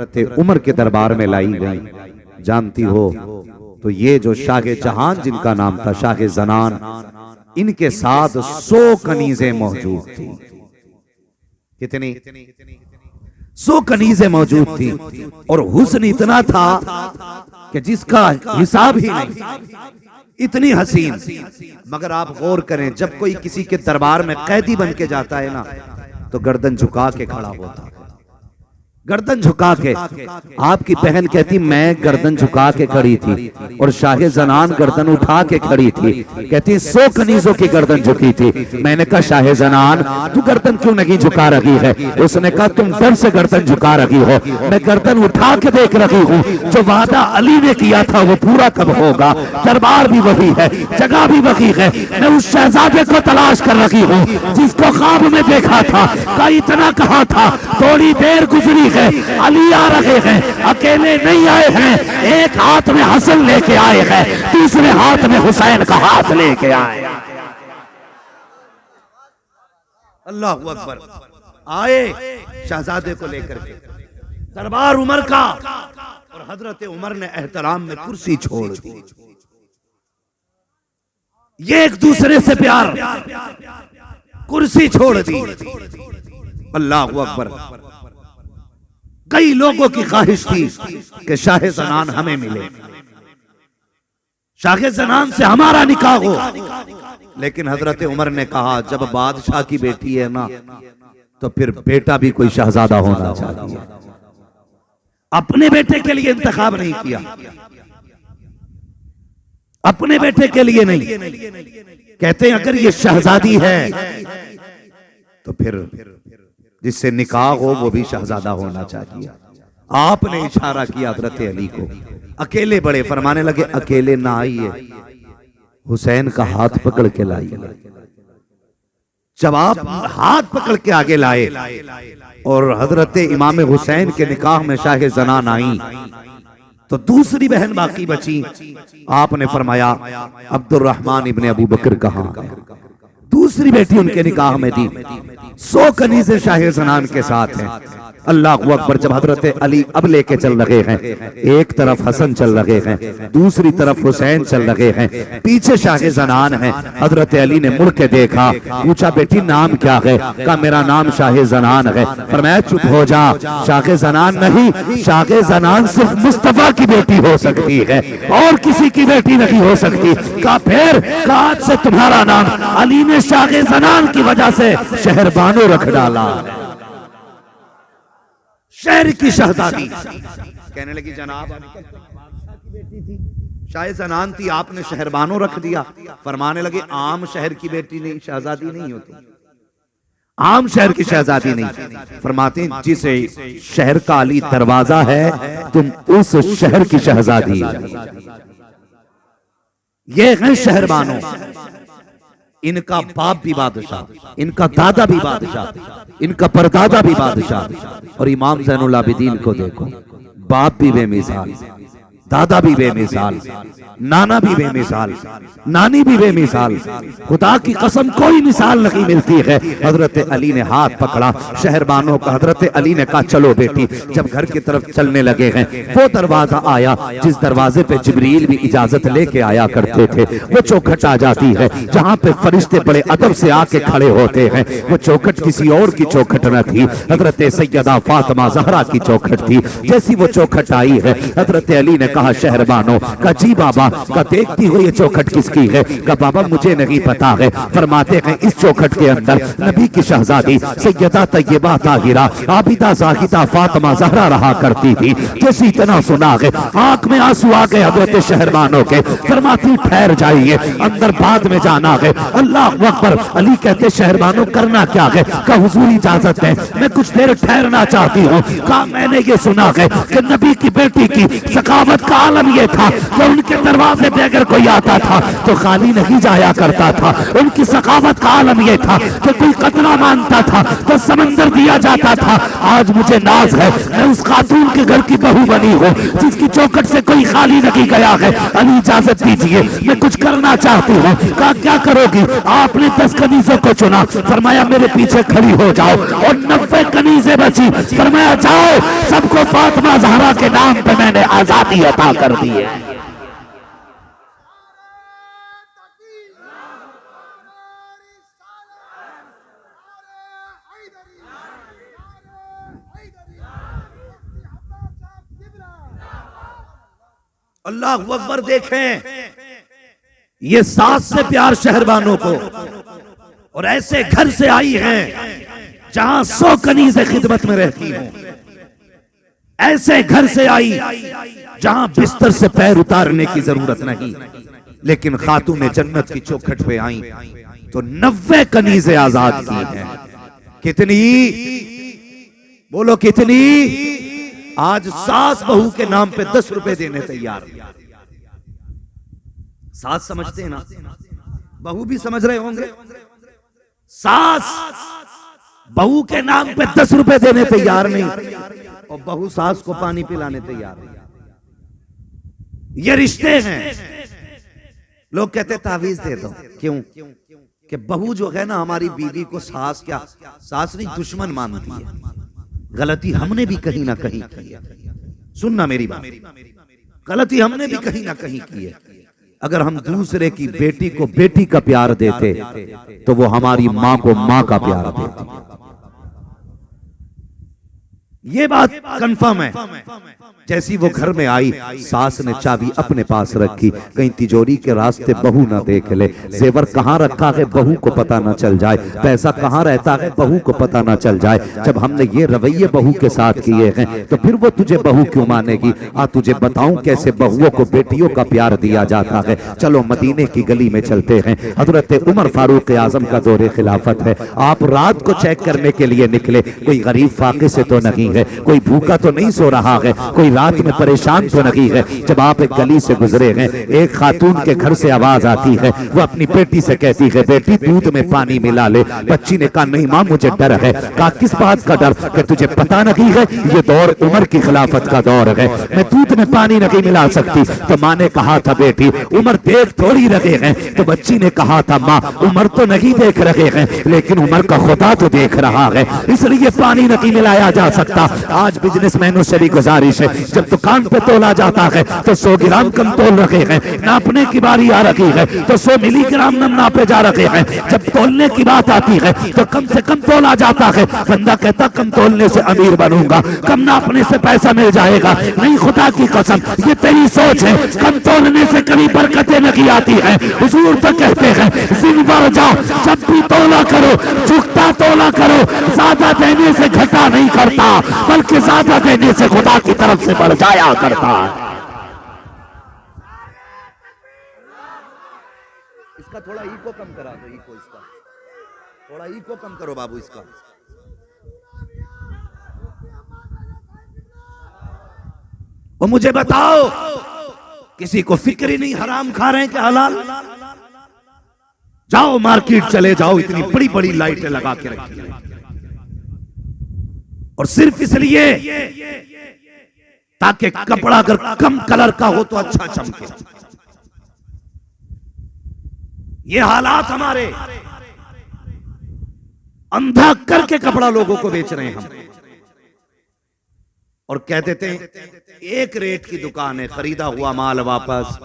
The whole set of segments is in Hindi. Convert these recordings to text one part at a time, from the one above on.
हजरत उमर के दरबार में लाई गई। जानती हो तो ये जो शाह जहान जिनका नाम था शाह जनान, इनके साथ 100 कनीजें मौजूद थी। कितनी? 100 कनीजें मौजूद थी और हुस्न इतना था कि जिसका हिसाब ही नहीं, इतनी हसीन। मगर आप गौर करें, जब कोई किसी के दरबार में कैदी बन के जाता है ना, तो गर्दन झुका के खड़ा होता है, गर्दन झुका के। आपकी बहन कहती मैं गर्दन झुका के खड़ी थी और शाह जनान गर्दन उठा के खड़ी थी। कहती 100 कनीजों की गर्दन झुकी थी। मैंने कहा शाह जनान तू गर्दन क्यों नहीं झुका रही है? उसने कहा तुम डर से गर्दन झुका रही हो, मैं गर्दन उठा के देख रही हूँ। जो वादा अली ने किया था वो पूरा कब होगा? दरबार भी वही है, जगह भी वही है। मैं उस शहजादे को तलाश कर रही हूँ जिसको ख्वाब में देखा था। का इतना कहा था, थोड़ी देर गुजरी, अली आ रहे हैं, अकेले नहीं आए हैं। एक हाथ में हसन लेके आए हैं, दूसरे हाथ में हुसैन का हाथ लेके आए। अल्लाह अकबर। आए शहजादे को लेकर के दरबार उमर का, और हजरत उमर ने एहतराम में कुर्सी छोड़ दी। ये एक दूसरे से प्यार, कुर्सी छोड़ दी। अल्लाह अकबर। कई लोगों की ख्वाहिश थी कि शाह जनान हमें मिले, शाह जनान से हमारा निकाह हो, लेकिन हजरत उमर ने कहा जब बादशाह की बेटी है ना, तो फिर बेटा भी कोई शहजादा होना चाहिए। अपने बेटे के लिए इंतखाब नहीं किया, अपने बेटे के लिए नहीं। कहते हैं अगर ये शहजादी है तो फिर जिससे निकाह हो वो भी शहजादा होना चाहिए। आपने इशारा किया हजरत अली को, अकेले बड़े, फरमाने लगे अकेले ना आइए, हुसैन का हाथ पकड़ के लाइए। जब आप हाथ पकड़ के आगे लाए और हजरत इमाम हुसैन के निकाह में शाह जनान आई, तो दूसरी बहन बाकी बची। आपने फरमाया अब्दुर्रहमान इब्ने अबू बकर कहाँ? दूसरी बेटी उनके निकाह में थी। 100 कनीज़े शाह जनान के साथ हैं। अल्लाह अकबर। जब हजरत अली अब लेके चल रहे हैं, एक तरफ हसन चल रहे हैं, दूसरी तरफ हुसैन चल रहे हैं, पीछे शाह जनान है। हजरत अली ने मुड़ के देखा, पूछा बेटी नाम क्या है? कहा मेरा नाम शाह जनान है। फरमाया चुप हो जा, शाह जनान नहीं, शाह जनान सिर्फ मुस्तफा की बेटी हो सकती है और किसी की बेटी नहीं हो सकती। कहा फिर? कहा आज से तुम्हारा नाम अली ने शाह जनान की वजह से शहरबानो रख डाला। शहर की शहजादी। कहने लगी जनाब बादशाह की बेटी थी, शाह जनान थी, आपने शहरबानो रख दिया। फरमाने लगे आम शहर की बेटी नहीं, शहजादी नहीं होती, आम शहर की शहजादी नहीं। फरमाते हैं जिसे शहर का अली दरवाजा है, तुम उस शहर की शहजादी। ये है शहरबानो। इनका बाप भी बादशाह, इनका दादा भी बादशाह, इनका परदादा भी बादशाह। और इमाम ज़ैनुल आबिदीन को देखो, बाप भी बेमिसाल, दादा भी बेमिसाल, नाना भी बेमिसाल, नानी भी बेमिसाल। खुदा की कसम कोई मिसाल नहीं मिलती है। हजरत अली ने हाथ पकड़ा शहरबानों का। हजरत अली ने कहा चलो बेटी। जब घर की तरफ चलने लगे हैं, वो दरवाजा आया जिस दरवाजे पे जिब्रील भी इजाजत लेके आया करते थे। वो चौखट आ जाती है जहाँ पे फरिश्ते बड़े अदब से आके खड़े होते हैं। वो चौखट किसी और की चौखट न थी, हजरत सैयदा फातिमा ज़हरा की चौखट थी। जैसी वो चौखट आई है, हजरत अली ने कहा शहरबानो का जी बाबा का देखती हो ये चौखट किसकी है? का बाबा मुझे नहीं पता है। फरमाते हैं इस चौखट के अंदर नबी की शहजादी सैयदा तैयबा ताहिरा आबिदा जाहिदा फातिमा ज़हरा रहा करती थी। जैसे इतना सुना है आंख में आंसू आ गए हजरत शहरबानो के। फरमाती ठहर जाइए, अंदर बाद में जाना है। अल्लाह अकबर। अली कहते शहरबानो करना क्या है? का हुजूर इजाजत है, मैं कुछ देर ठहरना चाहती हूँ। कहा मैंने ये सुना है कि नबी की बेटी की सखावत का आलम ये था कि उनके दरवाजे पे अगर कोई आता था तो खाली नहीं जाया करता था। उनकी सखावत का आलम ये था कि कोई कतरा मांगता था तो समंदर दिया जाता था। आज मुझे नाज है मैं उस खातून के घर की बहू बनी हूँ जिसकी चौखट से कोई खाली नहीं गया है। अली इजाजत दीजिए मैं कुछ करना चाहती हूँ। कहा क्या करोगी? आपने 10 कनीजों को चुना, फरमाया मेरे पीछे खड़ी हो जाओ और 90 कनीजें बची, फरमाया जाओ सबको फातिमा ज़हरा के नाम पे मैंने आजादी अता कर दी है। अल्लाह अकबर। देखें ये सास से प्यार शहरबानों को, और ऐसे घर से आई हैं जहां 100 कनीज़ें खिदमत में रहती हों। ऐसे घर से आई जहां बिस्तर से पैर उतारने की जरूरत नहीं, लेकिन खातून जन्नत की चौखट पे आई तो 90 कनीज़ें आजाद की हैं। कितनी? बोलो कितनी? आज सास बहू के नाम पे 10 रुपए देने तैयार। सास समझते हैं ना, बहू भी समझ रहे होंगे। सास बहू के नाम पे 10 रुपए देने तैयार नहीं, और बहू सास को पानी पिलाने तैयार नहीं। ये रिश्ते हैं। लोग कहते तावीज दे दो। क्यों? कि बहू जो है ना हमारी बीवी को सास क्या, सास नहीं दुश्मन मानती है। गलती हमने भी कहीं ना कहीं की है। सुनना मेरी बात, गलती हमने भी कहीं ना कहीं की है। अगर हम दूसरे की बेटी को बेटी का प्यार देते तो वो हमारी माँ को माँ का प्यार देती। ये बात कंफर्म है। जैसी वो घर में आई, सास ने चाबी अपने पास रखी, कहीं तिजोरी के रास्ते बहू ना देख ले, जेवर कहाँ रखा है बहू को पता ना चल जाए, पैसा कहाँ रहता है बहू को पता ना चल जाए। जब हमने ये रवैये बहू के साथ किए हैं तो फिर वो तुझे बहू क्यों मानेगी? तुझे बताऊं कैसे बहुओं को बेटियों का प्यार दिया जाता है। चलो मदीने की गली में चलते हैं। हजरत उमर फारूक आजम का दौरे खिलाफत है। आप रात को चेक करने के लिए निकले, कोई गरीब फाके से तो नहीं है, कोई भूखा तो नहीं सो रहा है, कोई रात में परेशान तो नहीं है। जब आप एक गली से गुजरे हैं, एक खातून के घर से आवाज आती है। वो अपनी बेटी से कहती है बेटी दूध में पानी मिला ले। बच्ची ने कहा नहीं माँ मुझे डर है। कहा किस बात का डर? कि तुझे पता नहीं है ये दौर उमर की खिलाफत का दौर है, मैं दूध में पानी नहीं मिला सकती। तो माँ ने कहा था बेटी उमर देख थोड़ी रहे हैं। तो बच्ची ने कहा था माँ उमर तो नहीं देख रहे हैं, लेकिन उमर का खुदा तो देख रहा है, इसलिए पानी नहीं मिलाया जा सकता। आज बिजनेसमैनों से भी गुजारिश है, जब दुकान पे तोला जाता है तो 100 ग्राम कम तोल रखे हैं, नापने की बारी आ रखी है तो 100 मिलीग्राम नम नापे जा रखे हैं। जब तोलने की बात आती है तो कम से कम तोला जाता है। बंदा कहता कम तोलने से अमीर बनूंगा, कम नापने से पैसा मिल जाएगा। नहीं खुदा की कसम ये तेरी सोच है, कम तोलने से कभी बरकतें नहीं आती है। हुजूर तो कहते हैं जिंदा जाओ, जब भी तोला करो झुकता तोला करो, ज्यादा देने से घटा नहीं करता बल्कि ज्यादा देने से खुदा की तरफ से बढ़ जाया करता है। इसका थोड़ा ईको कम करा दो, ईको इसका थोड़ा ईको कम करो बाबू इसका। वो मुझे बताओ किसी को फिक्र ही नहीं हराम खा रहे हैं कि हलाल? जाओ मार्केट चले जाओ, इतनी बड़ी बड़ी लाइटें लगा के रखी हैं, और सिर्फ इसलिए ताकि कपड़ा अगर कम कलर का हो तो अच्छा चमके। ये हालात हमारे, अंधा करके कपड़ा लोगों को बेच रहे हैं हम, और कह देते हैं एक रेट की दुकान है, खरीदा हुआ माल वापस।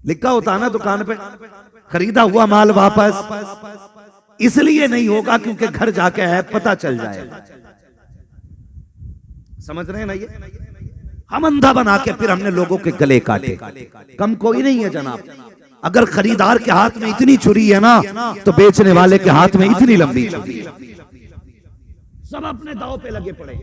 लिखा होता है ना दुकान पे खरीदा हुआ माल वापस। इसलिए नहीं होगा क्योंकि घर जाके है पता चल जाएगा। समझ रहे हैं ना? ये हम अंधा बना के फिर हमने लोगों के गले काटे। कम कोई नहीं है जनाब। अगर खरीदार के हाथ में इतनी छुरी है ना तो बेचने वाले के हाथ में इतनी लंबी छुरी है। सब अपने दांव पे लगे पड़े।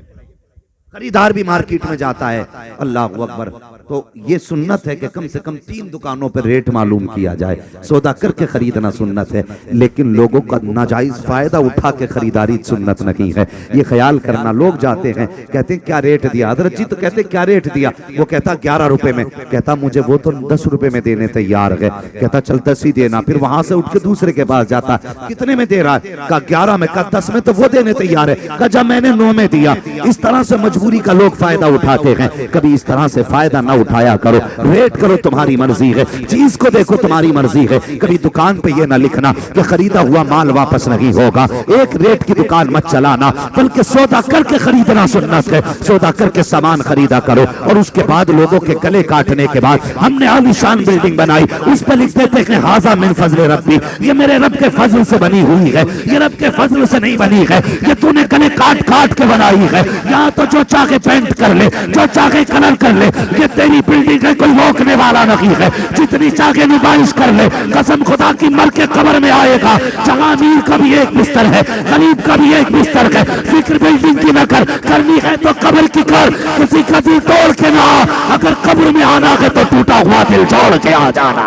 खरीदार भी मार्केट में जाता है, अल्लाह अकबर, तो ये सुन्नत है कि कम से कम 3 दुकानों पर रेट मालूम किया जाए, सौदा करके खरीदना सुन्नत है, लेकिन लोगों का नाजायज फायदा उठा के खरीदारी सुन्नत नहीं है। ये ख्याल करना, लोग जाते हैं कहते हैं क्या रेट दिया हजरत जी, तो कहते क्या रेट दिया, वो कहता 11 रुपए में, कहता मुझे वो तो 10 रुपए में देने तैयार है, कहता चल 10 ही देना, फिर वहां से उठ के दूसरे के पास जाता, कितने में दे रहा है, कहा 11 में, कहा 10 में, तो वो देने तैयार है, कहा जब मैंने 9 में दिया। इस तरह से मजबूरी का लोग फायदा उठाते हैं, कभी इस तरह से फायदा ना उठाया करो, रेट करो तुम्हारी मर्जी है, चीज को देखो तुम्हारी मर्जी है, कभी दुकान पे ये ना लिखना कि खरीदा हुआ माल वापस नहीं होगा, एक रेट की दुकान मत चलाना, बल्कि सौदा करके खरीदना सुन्नत है, सौदा करके सामान खरीदा करो। और उसके बाद लोगों के गले काटने के बाद हमने आलीशान बिल्डिंग बनाई, उस पर लिख देते हैं हाजा मिन फजल रब्बी, ये मेरे रब के फजल से बनी हुई है, ये रब के फजल से नहीं बनी है, ये तूने गले काट काट के बनाई है, यहाँ तो जो चाहे पेंट कर ले, जो चाहे कलर कर ले, ये तेरी बिल्डिंग है, कोई रोकने वाला नहीं है, जितनी चाहे नुमाइश कर ले, कसम खुदा की मर के कब्र में आएगा, जहां अमीर का भी एक बिस्तर है, गरीब का भी एक बिस्तर है, फिक्र बिल्डिंग की न कर, करनी है तो कब्र की कर, किसी का दिल तोड़ के ना, अगर कब्र में आना है तो टूटा हुआ दिल जोड़ के आ जाना,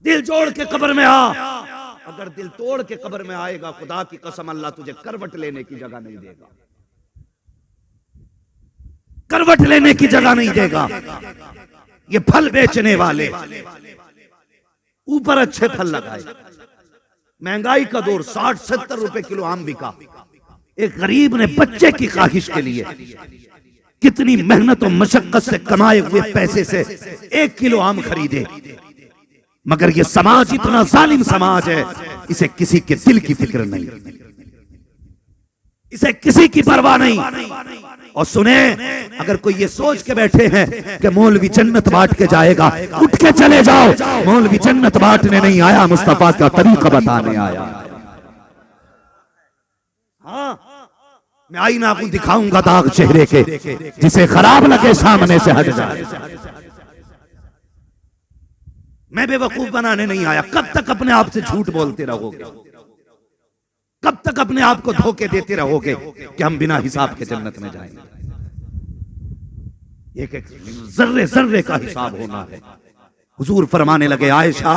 दिल जोड़ के कब्र में आ, अगर दिल तोड़ के कब्र में आएगा खुदा की कसम अल्लाह तुझे करवट लेने की जगह नहीं देगा, करवट लेने की जगह नहीं देगा। ये फल बेचने वाले ऊपर अच्छे फल लगाए, महंगाई का दौर, 60-70 रुपए किलो आम बिका, एक गरीब ने बच्चे की ख्वाहिश के लिए कितनी मेहनत और मशक्कत से कमाए हुए पैसे से 1 किलो आम खरीदे, मगर ये समाज इतना जालिम समाज है, इसे किसी के दिल की फिक्र नहीं, इसे किसी की परवाह नहीं। और सुने, अगर कोई ये सोच के बैठे हैं कि मौलवी जन्नत बांट के जाएगा, उठ के चले जाओ, मौलवी जन्नत बांटने नहीं आया, मुस्तफा का तरीका बताने आया। हाँ, मैं आईना को दिखाऊंगा दाग चेहरे के, जिसे खराब लगे सामने से हट जाए। मैं बेवकूफ बनाने नहीं आया। कब तक अपने आप से झूठ बोलते रहोगे, कब तक अपने आप को धोखे देते रहोगे कि हम बिना हिसाब के जन्नत में जाएंगे। एक एक जर्रे जर्रे का हिसाब होना है। हुजूर फरमाने लगे, आयशा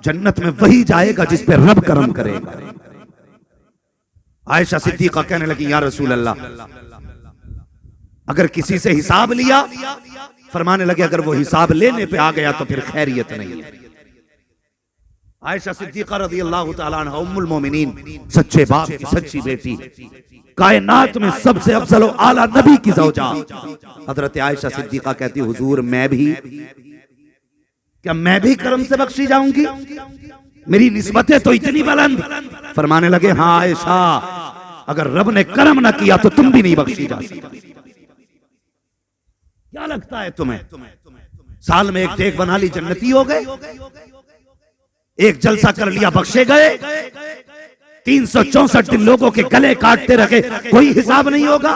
जन्नत में वही जाएगा जिस पे रब करम करेगा। आयशा सिद्दीका कहने लगी, या रसूल अल्लाह, अगर किसी से हिसाब लिया, फरमाने लगे अगर वो हिसाब लेने पे आ गया तो फिर खैरियत नहीं है। आयशा सिद्दीका रज़ी अल्लाह तआला अन्हा उम्मुल मोमिनीन, सच्चे बाप की सच्ची बेटी, कायनात में सबसे अफजल और आला नबी की ज़ौजा हजरत आयशा सिद्दीका कहती, हुजूर मैं भी, क्या मैं भी करम से बख्शी जाऊंगी? मेरी निस्बतें तो इतनी बुलंद। फरमाने लगे, हाँ आयशा, अगर रब ने करम ना किया तो तुम भी नहीं बख्शी जा सकती। क्या लगता है तुम्हें, साल में एक टेक बना ली जन्नती हो गए, एक जलसा कर लिया बख्शे गए, 364 दिन लोगों के गले काटते रहे, कोई हिसाब नहीं होगा?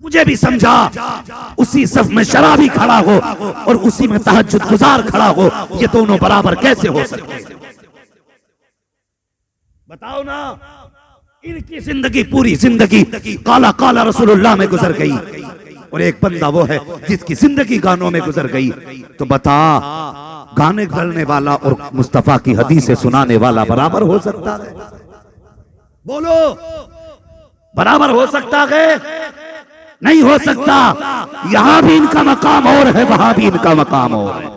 मुझे भी समझा, उसी सफ में शराबी खड़ा हो और उसी में तहज्जुद गुजार खड़ा हो, ये दोनों बराबर कैसे हो सकते हैं? बताओ ना। इनकी जिंदगी, पूरी जिंदगी काला काला रसूलुल्लाह में गुजर गई, और एक बंदा वो है जिसकी जिंदगी गानों में गुजर गई। तो बता, गाने गलने वाला और मुस्तफा की हदीसें सुनाने वाला बराबर हो सकता है? बोलो, बराबर हो सकता है? नहीं हो सकता। यहां भी इनका मकाम और है, वहां भी इनका मकाम और है।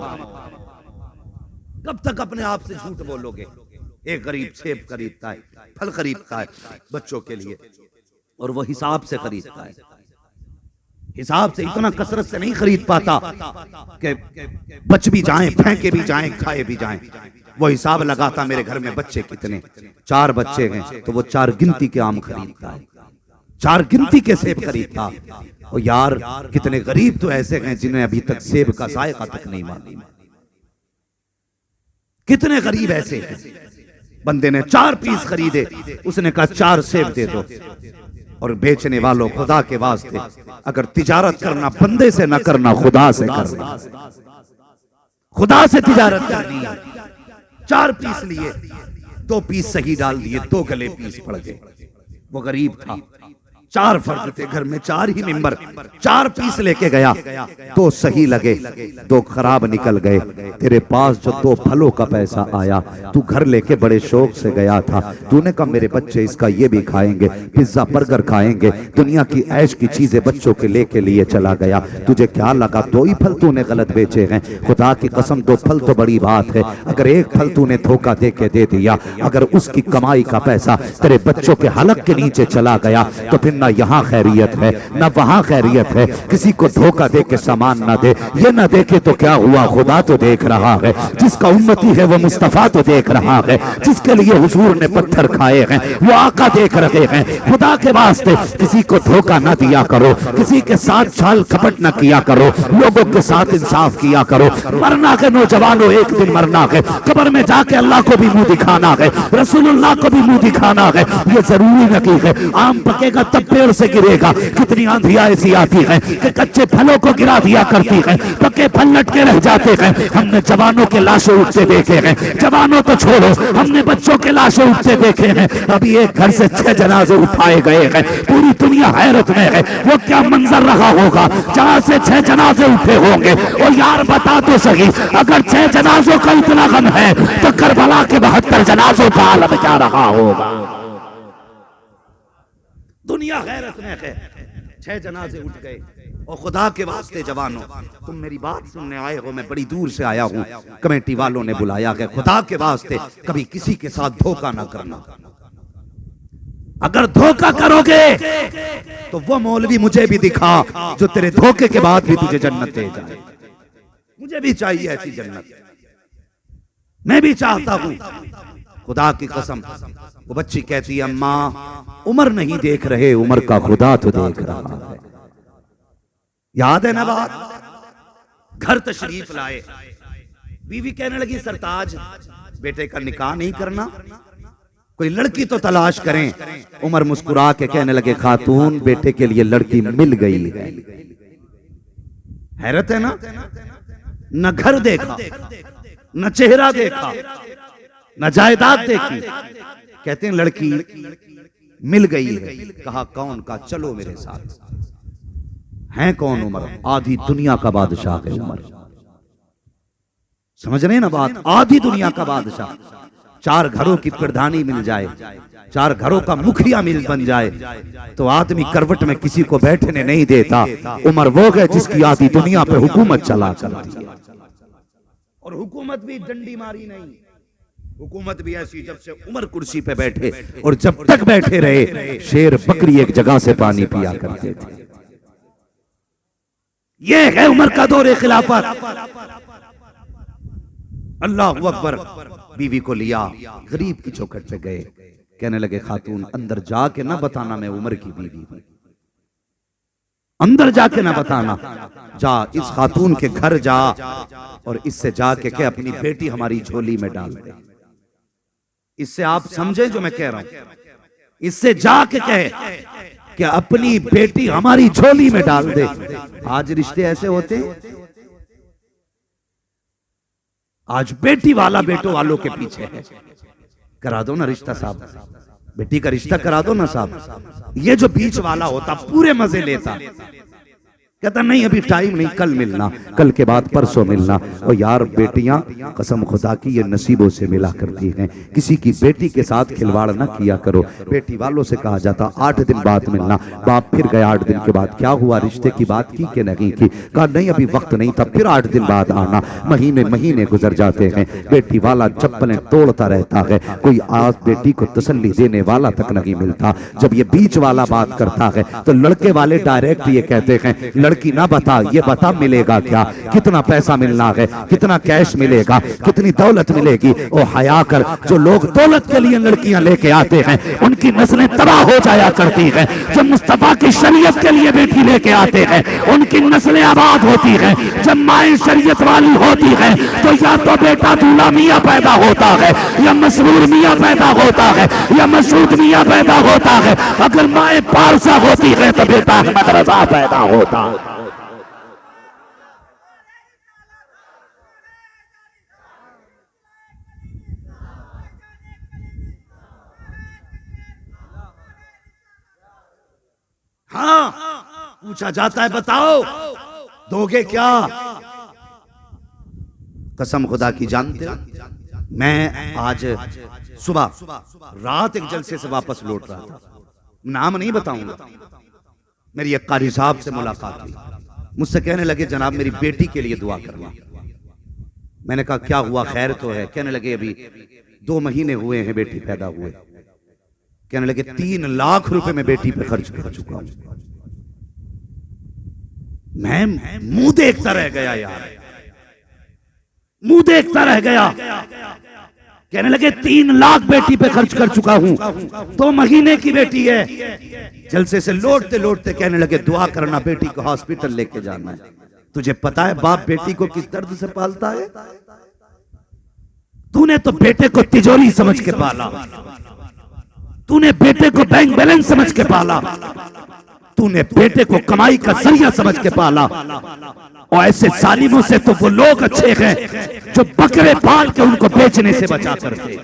कब तक अपने आप से झूठ बोलोगे? एक गरीब सेब खरीदता है, फल खरीदता है बच्चों के लिए, और वो हिसाब से खरीदता है। हिसाब से इतना कसरत से नहीं खरीद पाता कि बच भी जाएं, फेंके भी जाएं, खाए भी जाएं। वो हिसाब लगाता, मेरे घर में बच्चे कितने, 4 बच्चे हैं, तो वो 4 गिनती के आम खरीदता है, 4 गिनती के सेब खरीदता। और यार कितने गरीब तो ऐसे हैं जिन्हें अभी तक सेब का जायका तक नहीं मालूम। कितने गरीब ऐसे हैं। बंदे ने 4 पीस खरीदे, उसने कहा 4 सेब दे दो। और बेचने वालों, खुदा के वास्ते, अगर तिजारत करना बंदे से न करना, खुदा से करना, खुदा से तिजारत करनी है। 4 पीस लिए, 2 पीस सही डाल दिए, 2 गले पीस पड़ गए। वो गरीब था, 4 फर्द थे घर में, 4 ही मेंबर, 4 पीस लेके गया, 2 सही लगे, 2 खराब निकल गए। तेरे पास जो 2 फलों का पैसा आया, तू घर लेके बड़े शौक से गया था, तूने कहा मेरे बच्चे इसका ये भी खाएंगे, पिज्जा बर्गर खाएंगे, दुनिया की ऐश की चीजें बच्चों के लेके लिए चला गया। तुझे क्या लगा 2 ही फल तूने गलत बेचे हैं? खुदा की कसम 2 फल तो बड़ी बात है, अगर 1 फल तूने धोखा दे के दे दिया, अगर उसकी कमाई का पैसा तेरे बच्चों के हलक के नीचे चला गया, तो फिर ना यहाँ खैरियत है ना वहाँ खैरियत है। किसी को धोखा दे के सामान ना दे, ये ना देखे तो क्या हुआ, खुदा तो देख रहा है। जिसका उम्मती है वो मुस्तफा तो देख रहा है, जिसके लिए हुजूर ने पत्थर खाए हैं वो आका देख रहे हैं। खुदा के वास्ते किसी को धोखा ना दिया करो, किसी के साथ छाल कपट ना किया करो, लोगों के साथ इंसाफ किया करो। मरना के नौजवानों, एक दिन मरना है, कब्र में जाके अल्लाह को भी मुंह दिखाना है, रसूलुल्लाह को भी मुंह दिखाना है। ये जरूरी नहीं है आम पकेगा तब पेड़ से गिरेगा। कितनी आंधियां ऐसी आती हैं कि कच्चे फलों को गिरा दिया करती हैं, पके फल लटके रह जाते हैं। हमने जवानों के लाशें उठते देखे हैं, जवानों तो छोड़ो, हमने बच्चों के लाशें उठते देखे हैं। अभी एक घर से 6 जनाजे उठाए गए हैं, पूरी दुनिया हैरत में है। वो क्या मंजर रहा होगा जहां से 6 जनाजे उठे होंगे। और यार बता तो सही, अगर 6 जनाजों का इतना गम है तो करबला के 72 जनाजों का आलम क्या रहा होगा। दुनिया हैरत में है, 6 जनाजे उठ गए। और खुदा के वास्ते जवानों, तुम मेरी बात सुनने आए हो, मैं बड़ी दूर से आया हूं, कमेटी वालों ने बुलाया है। खुदा के वास्ते कभी किसी के साथ धोखा ना करना। अगर धोखा करोगे तो वो मौलवी मुझे भी दिखा जो तेरे धोखे के बाद भी तुझे जन्नत दे जाए। मुझे भी चाहिए ऐसी जन्नत, मैं भी चाहता हूं। खुदा की कसम, वो बच्ची कहती है अम्मा उम्र नहीं देख रहे, उम्र का खुदा तो देख रहा है। याद है ना बात? घर तशरीफ लाए, बीवी कहने लगी सरताज बेटे का निकाह नहीं करना, कोई लड़की तो तलाश करें। उमर मुस्कुरा के कहने लगे खातून बेटे के लिए लड़की मिल गई है। हैरत है ना, न घर देखा, न चेहरा देखा, न जायदाद देखी, कहते हैं लड़की मिल गई है। कहा कौन? का चलो मेरे साथ। है कौन? उमर। आधी दुनिया का बादशाह है उमर। समझ रहे ना बात? आधी दुनिया का बादशाह। 4 घरों की प्रधानी मिल जाए, 4 घरों का मुखिया बन जाए तो आदमी करवट में किसी को बैठने नहीं देता। उमर वो है जिसकी आधी दुनिया पे हुकूमत चला करती है। और हुकूमत भी डंडी मारी नहीं, हुकूमत भी ऐसी जब से उमर कुर्सी पे बैठे, और जब तक बैठे रहे शेर बकरी एक जगह से पानी पिया करते थे। ये है उमर का दौरे खिलाफत। अल्लाह अकबर। बीवी को लिया, गरीब की चौखट पे गए, कहने लगे खातून अंदर जाके ना बताना मैं उमर की बीवी हूं, अंदर जाके ना बताना। जा इस खातून के घर जा और इससे जाके कह अपनी बेटी हमारी झोली में डाल दे। इससे आप समझे जो मैं कह रहा हूं, इससे जाके कहे कि अपनी बेटी हमारी झोली में डाल दे। आज रिश्ते ऐसे होते, आज बेटी वाला बेटों वालों के पीछे है। करा दो ना रिश्ता साहब, बेटी का रिश्ता करा दो ना साहब। ये जो बीच वाला होता पूरे मजे लेता, कहता नहीं अभी टाइम नहीं, कल मिलना, कल के बाद परसों मिलना। और यार बेटियां कसम खुदा की ये नसीबों से मिला करती हैं। किसी की बेटी के साथ खिलवाड़ ना किया करो। बेटी वालों से कहा जाता 8 दिन बाद मिलना, बाप फिर गया 8 दिन के बाद, क्या हुआ रिश्ते की बात की कि नहीं की? कहा नहीं अभी वक्त नहीं था, फिर 8 दिन बाद आना। महीने महीने गुजर जाते हैं, बेटी वाला चप्पलें तोड़ता रहता है, कोई आज बेटी को तसल्ली देने वाला तक नहीं मिलता। जब ये बीच वाला बात करता है तो लड़के वाले डायरेक्ट ये कहते हैं लड़की ना बता, ये बता मिलेगा क्या, कितना पैसा मिलना है, कितना कैश मिलेगा, कितनी दौलत मिलेगी। ओ हया कर, जो लोग दौलत के लिए लड़कियां लेके आते हैं उनकी नस्लें तबाह हो जाया करती हैं। जो मुस्तफा की शरीयत के लिए बेटी लेके आते हैं उनकी नस्लें आबाद होती हैं। जब माए शरीयत वाली होती है तो या तो बेटा दूल्हा मियाँ पैदा होता है, या मसरूर मियाँ पैदा होता है, या मसूद मियाँ पैदा होता है। अगर माए पारसा होती है तो बेटा अहमद रजा पैदा होता है। हाँ, पूछा जाता है बताओ दोगे क्या? कसम खुदा की जानते हो, मैं आज सुबह रात एक जलसे से वापस लौट रहा था, नाम नहीं बताऊंगा। मेरी एक कारी साहब से मुलाकात हुई, मुझसे कहने लगे जनाब मेरी बेटी के लिए दुआ करना। मैंने कहा क्या हुआ, खैर तो है? कहने लगे अभी 2 महीने हुए हैं बेटी पैदा हुए। कहने लगे 3 लाख रुपए में बेटी पे खर्च कर चुका हूं। मैं मुंह देखता रह गया यार, मुंह देखता रह गया। कहने लगे 3 लाख बेटी पे खर्च कर चुका हूं, 2 महीने की बेटी है। जलसे से लौटते लौटते कहने लगे दुआ करना, बेटी को हॉस्पिटल लेके जाना है। तुझे पता है बाप बेटी को किस दर्द से पालता है? तूने तो बेटे को तिजोरी समझ के पाला, तूने बेटे को बैंक बैलेंस समझ के पाला, तूने बेटे को कमाई का जरिया समझ के पाला। और ऐसे जालिमों से तो वो लोग अच्छे हैं जो बकरे पाल के उनको बेचने से बचा करते।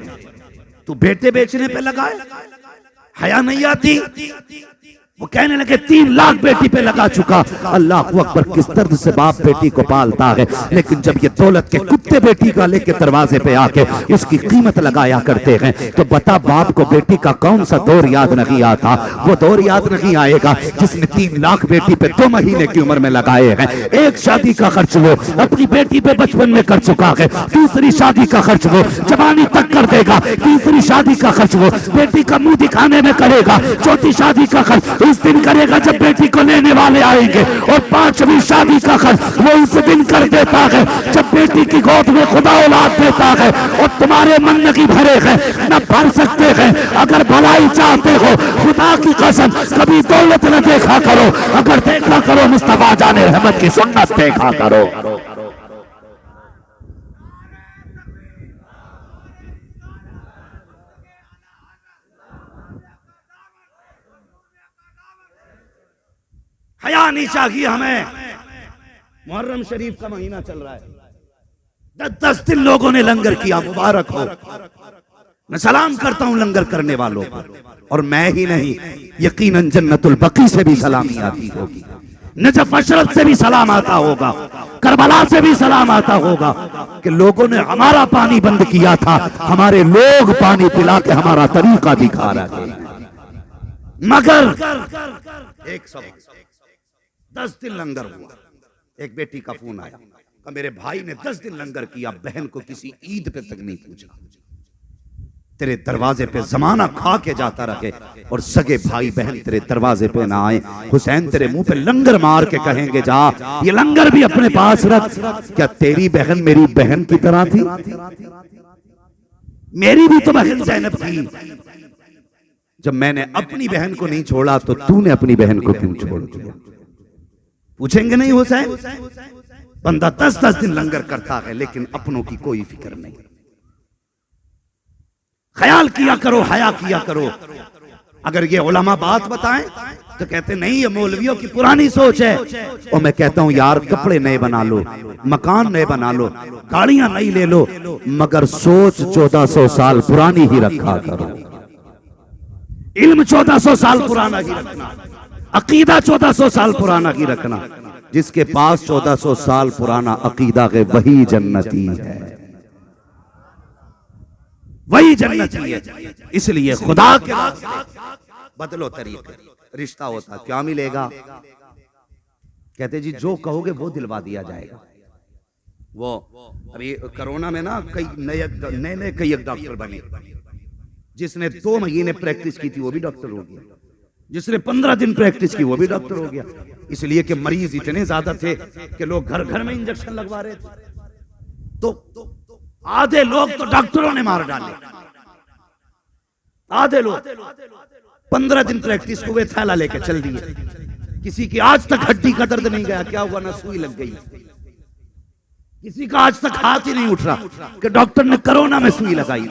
तू बेटे बेचने पे लगा है, हया नहीं आती? वो कहने लगे 3 लाख बेटी पे लगा चुका। अल्लाह अकबर, किस दर्द से बाप बेटी को पालता है। लेकिन जब ये दौलत के कुत्ते बेटी का लेके दरवाजे पे आके इसकी कीमत लगाया करते हैं, तो बता बाप को बेटी का कौन सा दौर याद नहीं आता? वो दौर याद नहीं आएगा जिसने 3 लाख बेटी पे 2 महीने की उम्र में लगाए हैं। एक शादी का खर्च वो अपनी बेटी पे बचपन में कर चुका है, दूसरी शादी का खर्च वो जवानी तक कर देगा, तीसरी शादी का खर्च वो बेटी का मुंह दिखाने में करेगा, चौथी शादी का खर्च उस दिन करेगा जब बेटी को लेने वाले आएंगे, और 5वीं शादी का खर्च वो उस दिन कर देता है जब बेटी की गोद में खुदा औलाद देता है। और तुम्हारे मन नहीं भरे हैं, न भर सकते हैं। अगर भलाई चाहते हो खुदा की कसम कभी दौलत न देखा करो, अगर देखा करो मुस्तफा जाने रहमत की सुन्नत देखा करो। हया नहीं चाहिए हमें। मुहर्रम शरीफ का महीना चल रहा है, 10 दिन लोगों ने लंगर किया, मुबारक हो। मैं सलाम करता हूं लंगर करने वालों को, और मैं ही नहीं यकीनन जन्नतुल बकी से भी सलामी आती होगी, नजफ अशरफ से भी सलाम आता होगा, करबला से भी सलाम आता होगा कि लोगों ने हमारा पानी बंद किया था, हमारे लोग पानी पिला के हमारा तरीका दिखा रहे हैं। मगर एक सब 10 दिन लंगर हुआ। एक बेटी का फोन आया, मेरे भाई ने 10 दिन लंगर किया, बहन को किसी ईद पे तक नहीं पूछा। तेरे दरवाजे पे जमाना खा के जाता रहे और सगे भाई बहन तेरे दरवाजे पे ना आए। हुसैन तेरे मुंह पे लंगर मार के कहेंगे जा ये लंगर भी अपने पास रख। क्या तेरी बहन मेरी बहन की तरह थी? मेरी भी तो बहन ज़ैनब थी। जब मैंने अपनी बहन को नहीं छोड़ा तो तूने अपनी बहन को क्यों छोड़ दिया? पूछेंगे नहीं हुसैन? बंदा 10-10 दिन लंगर करता है लेकिन अपनों की कोई फिक्र नहीं। ख्याल किया करो, हया किया करो। अगर ये उलमा बात बताएं तो कहते नहीं ये मौलवियों की पुरानी सोच है। और मैं कहता हूं यार कपड़े नए बना लो, मकान नए बना लो, गाड़ियां नई ले लो, मगर सोच 1400 साल पुरानी ही रखा करो। इल्म 1400 साल पुराना ही रखना, अकीदा 1400 साल पुराना ही रखना। जिसके पास 1400 साल पुराना अकीदा है वही जन्नती है, वही जन्नती है। इसलिए खुदा के बदलो तरीके। रिश्ता होता क्या मिलेगा? कहते जी जो कहोगे वो दिलवा दिया जाएगा। वो अभी कोरोना में ना कई नए कई डॉक्टर बने। जिसने 2 महीने प्रैक्टिस की थी वो भी डॉक्टर हो गया, जिसने 15 दिन प्रैक्टिस की वो भी डॉक्टर हो गया। इसलिए कि मरीज इतने ज्यादा थे कि लोग घर घर में इंजेक्शन लगवा रहे थे। तो आधे लोग तो डॉक्टरों ने मार डाले। आधे लोग 15 दिन प्रैक्टिस हुए, थैला लेके चल दिए। किसी की आज तक हड्डी का दर्द नहीं गया, क्या हुआ ना सुई लग गई। किसी का आज तक हाथ ही नहीं उठ रहा कि डॉक्टर ने कोरोना में सुई लगाई।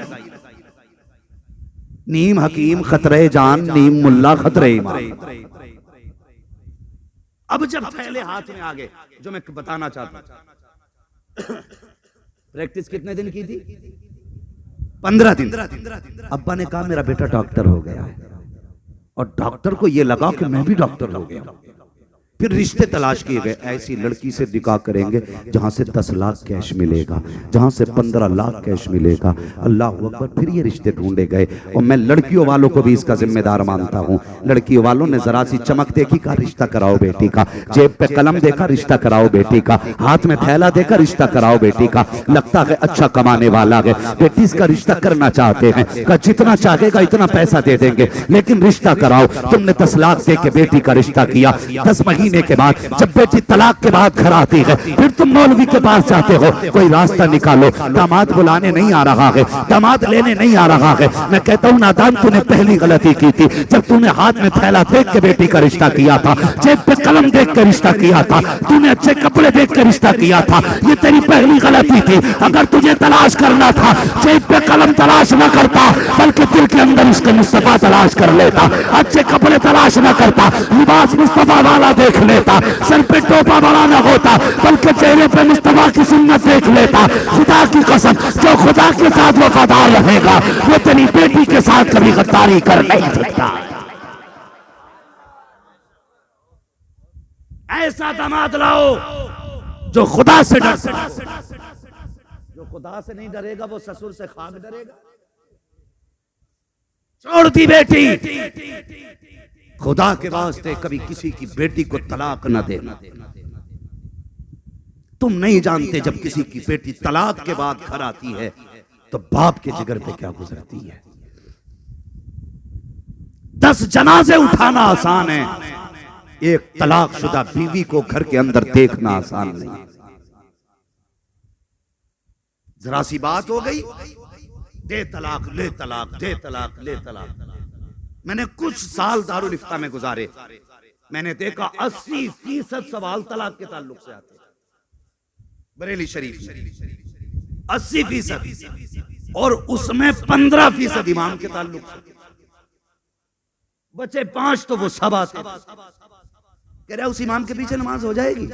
नीम हकीम खतरे जान, नीम मुल्ला खतरे ईमान। अब जब थैले हाथ में आ गए, जो मैं बताना चाहता हूं, प्रैक्टिस कितने दिन की थी? 15 दिन। अब्बा ने कहा मेरा बेटा डॉक्टर हो गया है और डॉक्टर को ये लगा कि मैं भी डॉक्टर हो गया। फिर रिश्ते तलाश किए गए, ऐसी लड़की से निकाह करेंगे जहां से 10 लाख कैश मिलेगा, जहां से 15 लाख कैश मिलेगा। अल्लाह अकबर। फिर ये रिश्ते ढूंढे गए। और मैं लड़कियों वालों को भी इसका जिम्मेदार मानता हूं। लड़कियों वालों ने जरा सी चमक देखी का रिश्ता कराओ बेटी का, जेब पे कलम देखा रिश्ता कराओ बेटी का, हाथ में थैला देखा रिश्ता कराओ बेटी का, लगता है अच्छा कमाने वाला है, बेटी इसका रिश्ता करना चाहते हैं, का जितना चाहेगा इतना पैसा दे देंगे, लेकिन रिश्ता कराओ। तुमने 10 लाख दे के बेटी का रिश्ता किया, 10 महीने के बाद जब बेटी तलाक के बाद घर आती है, फिर तुम मौलवी के पास जाते हो, कोई रास्ता निकालो। दामाद बुलाने नहीं आ रहा है, दामाद लेने नहीं आ रहा है। मैं कहता हूं नादान, तूने पहली गलती की थी जब तूने हाथ में थैला देख के बेटी का रिश्ता किया था, जेब पे कलम देख के रिश्ता किया था, तूने अच्छे कपड़े देख के रिश्ता किया था। ये तेरी पहली गलती थी। अगर तुझे तलाश करना था, जेब पे कलम तलाश न करता, बल्कि दिल के अंदर उसके मुस्तफा तलाश कर लेता, अच्छे कपड़े तलाश न करता, लिबास मुस्तफा वाला देख लेता, सर पे टोपा बड़ा न होता, बल्कि चेहरे पे मुस्तफा की सुन्नत देख लेता। खुदा की कसम, जो खुदा के साथ वफादार रहेगा वो तेरी बेटी के साथ कभी गद्दारी कर नहीं सकता। ऐसा दामाद लाओ जो खुदा से डर सके। जो खुदा से नहीं डरेगा वो ससुर से खाक डरेगा। छोड़ दी बेटी, खुदा के वास्ते कभी किसी की बेटी को तलाक न देना। तुम नहीं जानते जब किसी की बेटी तलाक के बाद घर आती है तो बाप के जिगर पे क्या गुजरती है। 10 जनाजे उठाना आसान है, एक तलाकशुदा बीवी को घर के अंदर देखना आसान नहीं। जरा सी बात हो गई, दे तलाक ले तलाक, दे तलाक ले तलाक। मैंने कुछ साल दारुल इफ्ता में गुजारे, मैंने देखा 80% सवाल तलाक के ताल्लुक से आते। बरेली शरीफ 80%, और उसमें 15% इमाम के ताल्लुक से, बचे 5 तो वो सब आते। कह रहा उस इमाम के पीछे नमाज हो जाएगी,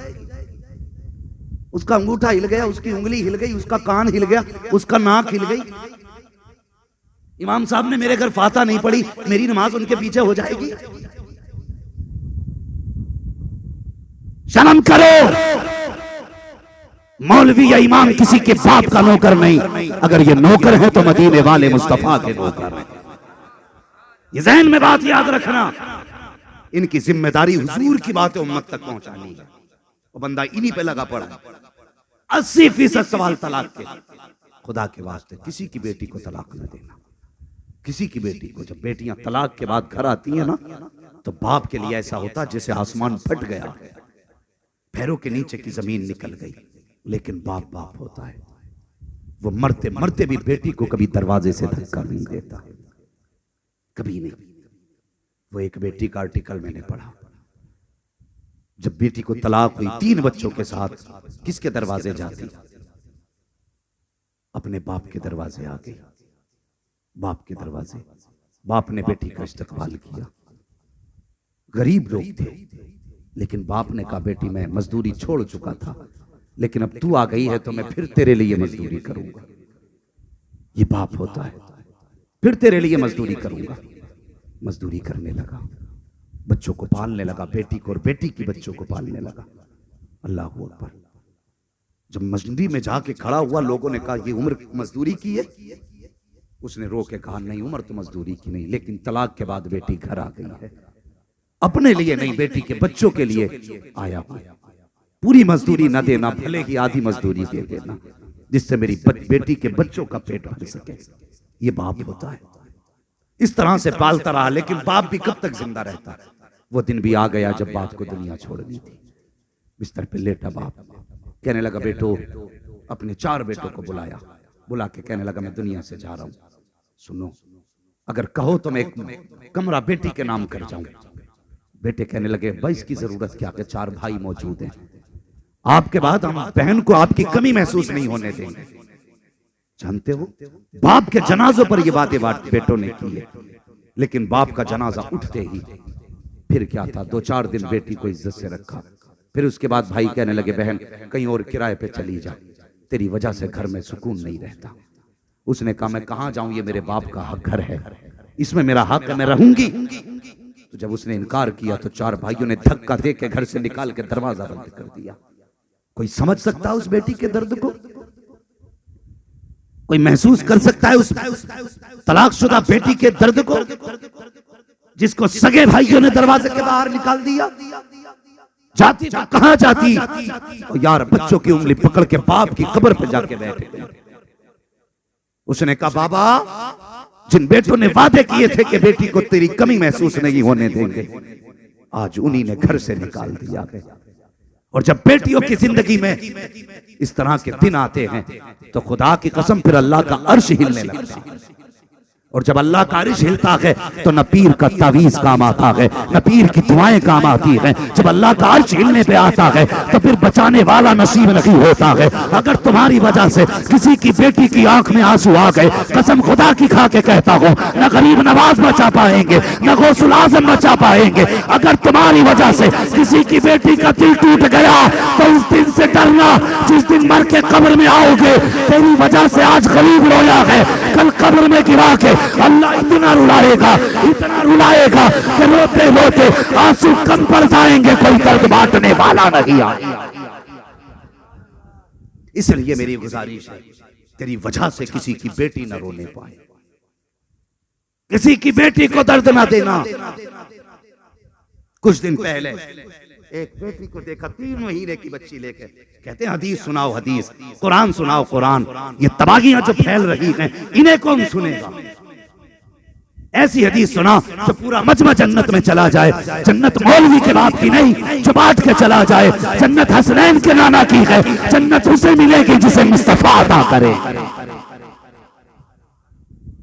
उसका अंगूठा हिल गया, उसकी उंगली हिल गई, उसका कान हिल गया, उसका नाक हिल गई, इमाम साहब ने मेरे घर फाता नहीं पड़ी, मेरी नमाज उनके पीछे हो जाएगी। शर्म करो, मौलवी या इमाम किसी के बाप का नौकर नहीं। अगर ये नौकर है तो मदीने वाले मुस्तफा के नौकर हैं। ये ज़हन में बात याद रखना, इनकी जिम्मेदारी हुजूर की बातें उम्मत तक पहुंचानी है। वो बंदा इन्हीं पे लगा पड़ा। 80% सवाल तलाक के। खुदा के वास्ते किसी की बेटी को तलाक न देना। किसी की बेटी को, जब बेटियां तलाक के बाद घर आती हैं ना, तो बाप के लिए ऐसा होता जैसे आसमान फट गया, पैरों के नीचे की जमीन निकल गई। लेकिन बाप बाप होता है, वो मरते मरते भी बेटी को कभी दरवाजे से धक्का नहीं देता, कभी नहीं। वो एक बेटी का आर्टिकल मैंने पढ़ा, जब बेटी को तलाक हुई 3 बच्चों के साथ किसके दरवाजे जाती? अपने बाप के दरवाजे आ गई। बाप के दरवाजे, बाप ने बेटी का इस्तकबाल किया। गरीब लोग थे, लेकिन बाप ने कहा बेटी मैं मजदूरी छोड़ चुका था, लेकिन अब तू आ गई है तो मैं फिर तेरे लिए मजदूरी करूंगा। ये बाप होता है, फिर तेरे लिए मजदूरी करूंगा। मजदूरी करने लगा, बच्चों को पालने लगा, बेटी को और बेटी की बच्चों को पालने लगा। अल्लाह अकबर। जब मजदूरी में जाके खड़ा हुआ, लोगों ने कहा ये उम्र मजदूरी की है? उसने रो के कहा नहीं, उम्र तो मजदूरी की नहीं, लेकिन तलाक के बाद बेटी घर आ गई है, अपने लिए नहीं बेटी के बच्चों के लिए आया हुआ। पूरी मजदूरी न देना, भले ही आधी मजदूरी दे देना, जिससे मेरी बेटी के बच्चों का पेट भर सके। ये बाप होता है। इस तरह से पालता रहा, लेकिन बाप भी कब तक जिंदा रहता? वो दिन भी आ गया जब बाप को दुनिया छोड़नी थी। बिस्तर पे लेटा बाप, कहने लगा बेटो, अपने 4 बेटों को बुलाया, बुला के कहने लगा मैं दुनिया से जा रहा हूं, सुनो, अगर कहो तो मैं एक कमरा बेटी के नाम कर जाऊं। बेटे कहने लगे भाई इसकी जरूरत क्या है, 4 भाई मौजूद हैं, आपके बाद हम बहन को आपकी कमी महसूस नहीं होने देंगे। जानते हो, बाप के जनाजों पर ये बातें बेटों ने की है, लेकिन बाप का जनाजा उठते ही फिर क्या था, 2-4 दिन बेटी को इज्जत से रखा। फिर उसके बाद भाई कहने लगे बहन कहीं और किराए पे चली जा, तेरी वजह से घर में सुकून नहीं रहता। उसने कहा मैं कहां जाऊं, ये मेरे बाप का हक घर है, इसमें मेरा हक है, मैं रहूंगी। तो जब उसने इनकार किया तो चार भाइयों ने धक्का दे के घर से निकाल के दरवाजा बंद कर दिया। कोई समझ सकता है उस बेटी के दर्द को? कोई महसूस कर सकता है उस तलाकशुदा बेटी के दर्द को, जिसको सगे भाइयों ने दरवाजे के बाहर निकाल दिया? जाती तो कहां जाती? और यार बच्चों की उंगली पकड़ के बाप की कब्र पे जाके बैठे। उसने कहा बाबा, जिन बेटों ने वादे किए थे कि बेटी को तेरी कमी महसूस नहीं होने देंगे, आज उन्हीं ने घर से निकाल दिया है। और जब बेटियों की जिंदगी में इस तरह के दिन आते हैं तो खुदा की कसम फिर अल्लाह का अर्श हिलने लगता है। और जब अल्लाह का अर्श हिलता है तो न पीर का तावीज काम आता है, न पीर की दुआएं काम आती हैं। जब अल्लाह का अर्श हिलने पे आता है तो फिर बचाने वाला नसीब नहीं होता है। अगर तुम्हारी वजह से किसी की बेटी की आंख में आंसू आ गए, कसम खुदा की खा के कहता हूं, न गरीब नवाज बचा पाएंगे, न गौसुल आजम बचा पाएंगे। अगर तुम्हारी वजह से किसी की बेटी का दिल टूट गया तो उस दिन से डरना जिस दिन मर के कब्र में आओगे। तेरी वजह से आज गरीब रोया है, कल कब्र में गिरा के अल्लाह इतना रुलाएगा कि रोते रोते आंसू कम पड़ जाएंगे, कोई दर्द बांटने वाला नहीं आएगा। इसलिए मेरी गुजारिश है, तेरी वजह से किसी की बेटी न रोने पाए, किसी की बेटी को दर्द ना देना। कुछ दिन पहले एक बेटी को देखा, 3 महीने की बच्ची लेकर, कहते हैं हदीस सुनाओ हदीस, कुरान सुनाओ कुरान। ये तबागियां जो फैल रही हैं इन्हें कौन सुनेगा? ऐसी हदीस सुना जो पूरा मजमा जन्नत में चला जाए। जन्नत मौलवी के बाप की नहीं जो बांट के चला जाए। जन्नत हसनैन के नाना की है, जन्नत उसे मिलेगी जिसे मुस्तफा अता करे।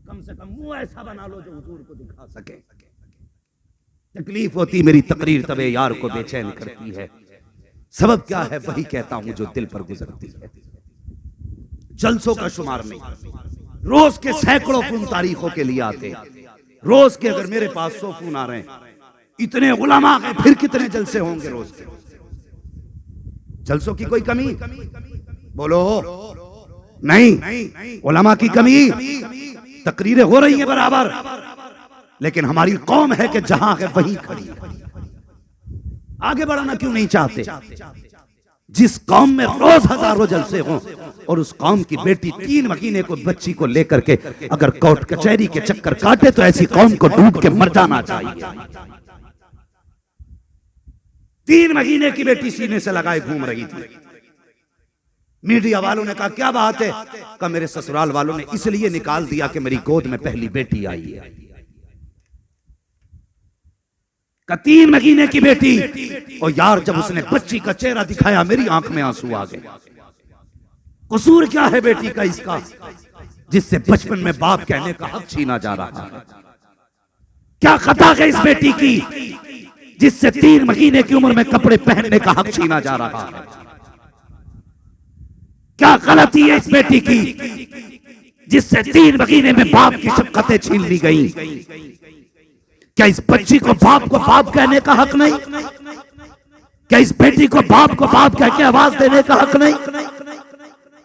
कम से कम मुंह ऐसा बना लो जो हुजूर को दिखा सके। तकलीफ होती मेरी तकरीर तबे यार को बेचैन करती है। सबब क्या है वही कहता हूं जो दिल पर गुजरती है। जलसों का शुमार नहीं, रोज के सैकड़ों फोन तारीखों के लिए आते। रोज के अगर मेरे पास 100 फोन आ रहे हैं, इतने उलमा के फिर कितने जलसे होंगे रोज के? जलसों की कोई कमी बोलो नहीं, उलमा की कमी, तकरीरें हो रही हैं बराबर, लेकिन हमारी कौम है कि जहां है वहीं खड़ी। आगे बढ़ना क्यों नहीं चाहते? जिस कौम में रोज हजारों जलसे हों और उस कौम की बेटी 3 महीने को बच्ची को लेकर के अगर कोर्ट कचहरी के चक्कर काटे तो ऐसी कौम को डूब के मर जाना चाहिए। 3 महीने की बेटी सीने से लगाए घूम रही थी। मीडिया वालों ने कहा क्या बात है? कहा मेरे ससुराल वालों ने इसलिए निकाल दिया कि मेरी गोद में पहली बेटी आई है। 3 महीने की बेटी, और यार जब उसने बच्ची का चेहरा दिखाया मेरी आंख में आंसू आ गए। कसूर क्या है बेटी का इसका जिससे बचपन में बाप कहने का हक छीना जा रहा है? क्या खता है इस बेटी की जिससे 3 महीने की उम्र में कपड़े पहनने का हक छीना जा रहा है? क्या गलती है इस बेटी की जिससे 3 महीने में बाप की शफ़क़तें छीन ली गई? क्या इस बच्ची को बाप कहने का हक नहीं? क्या इस बेटी को बाप कह के आवाज देने का हक नहीं?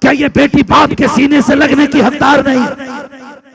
क्या ये बेटी बाप के सीने से लगने की हकदार नहीं?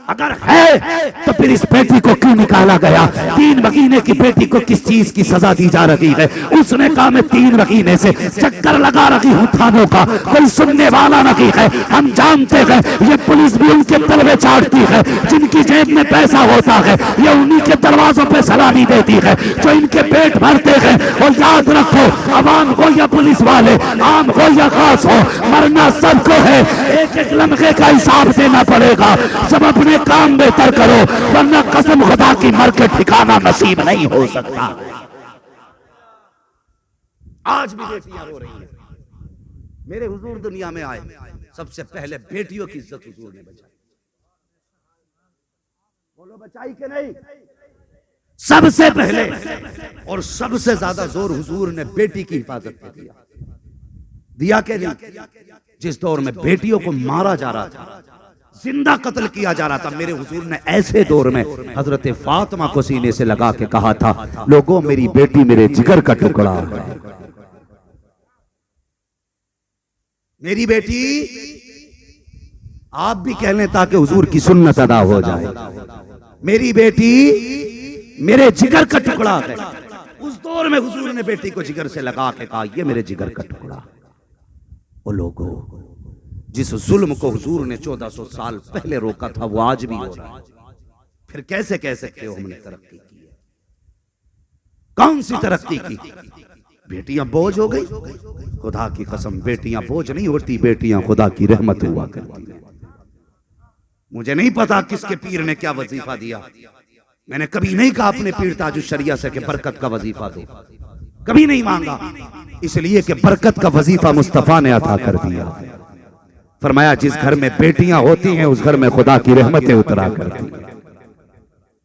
अगर है तो फिर इस बेटी को क्यों निकाला गया? 3 महीने की बेटी को किस चीज की सजा दी जा रही है? उसने कहा मैं 3 महीने से चक्कर लगा रही हूँ थानों का, कोई सुनने वाला नहीं है। हम जानते हैं ये पुलिस भी उनके तलवे चाटती है, जिनकी जेब में पैसा होता है ये उन्हीं के दरवाजों पे सलामी देती है जो इनके पेट भरते हैं। और याद रखो, अवाम हो या पुलिस वाले, आम हो या खास हो, मरना सबको है। एक एक लम्हे का हिसाब देना पड़ेगा। सब अपने काम बेहतर करो वरना कसम खुदा की मर के ठिकाना नसीब नहीं हो सकता। आज भी बेटियां रो रही हैं। मेरे हुजूर दुनिया में आए, सबसे पहले बेटियों की इज्जत हुजूर ने बचाई। बोलो बचाई कि नहीं? सबसे पहले और सबसे ज्यादा जोर हुजूर ने बेटी की हिफाजत पे दिया के नहीं? जिस दौर में बेटियों को मारा जा रहा था, जिंदा कत्ल किया जा रहा था, मेरे हुजूर ने ऐसे दौर में हजरत फातिमा को सीने से लगा के कहा था, लोगों मेरी बेटी मेरे जिगर का टुकड़ा है। मेरी बेटी आप भी कह लें ताकि हुजूर की सुन्नत अदा हो जाए। मेरी बेटी मेरे जिगर का टुकड़ा है। उस दौर में हुजूर ने बेटी को जिगर से लगा के कहा, ये मेरे जिगर का टुकड़ा। वो लोगों, जिस जुल्म को हुजूर ने 1400 साल पहले रोका था वो आज भी हो रहा है। फिर कैसे कह सकते हो हमने तरक्की की है? कौन सी तरक्की की? बेटियां बोझ हो गई? खुदा की कसम बेटियां बोझ नहीं होती, बेटियां खुदा की रहमत हुआ करती है। मुझे नहीं पता किसके पीर ने क्या वजीफा दिया, मैंने कभी नहीं कहा अपने पीर ताजुश शरिया से कि बरकत का वजीफा दो, कभी नहीं मांगा, इसलिए कि बरकत का वजीफा मुस्तफा ने अता कर दिया। फरमाया जिस घर में बेटियां होती हैं उस घर में खुदा की रहमतें उतरा करती हैं।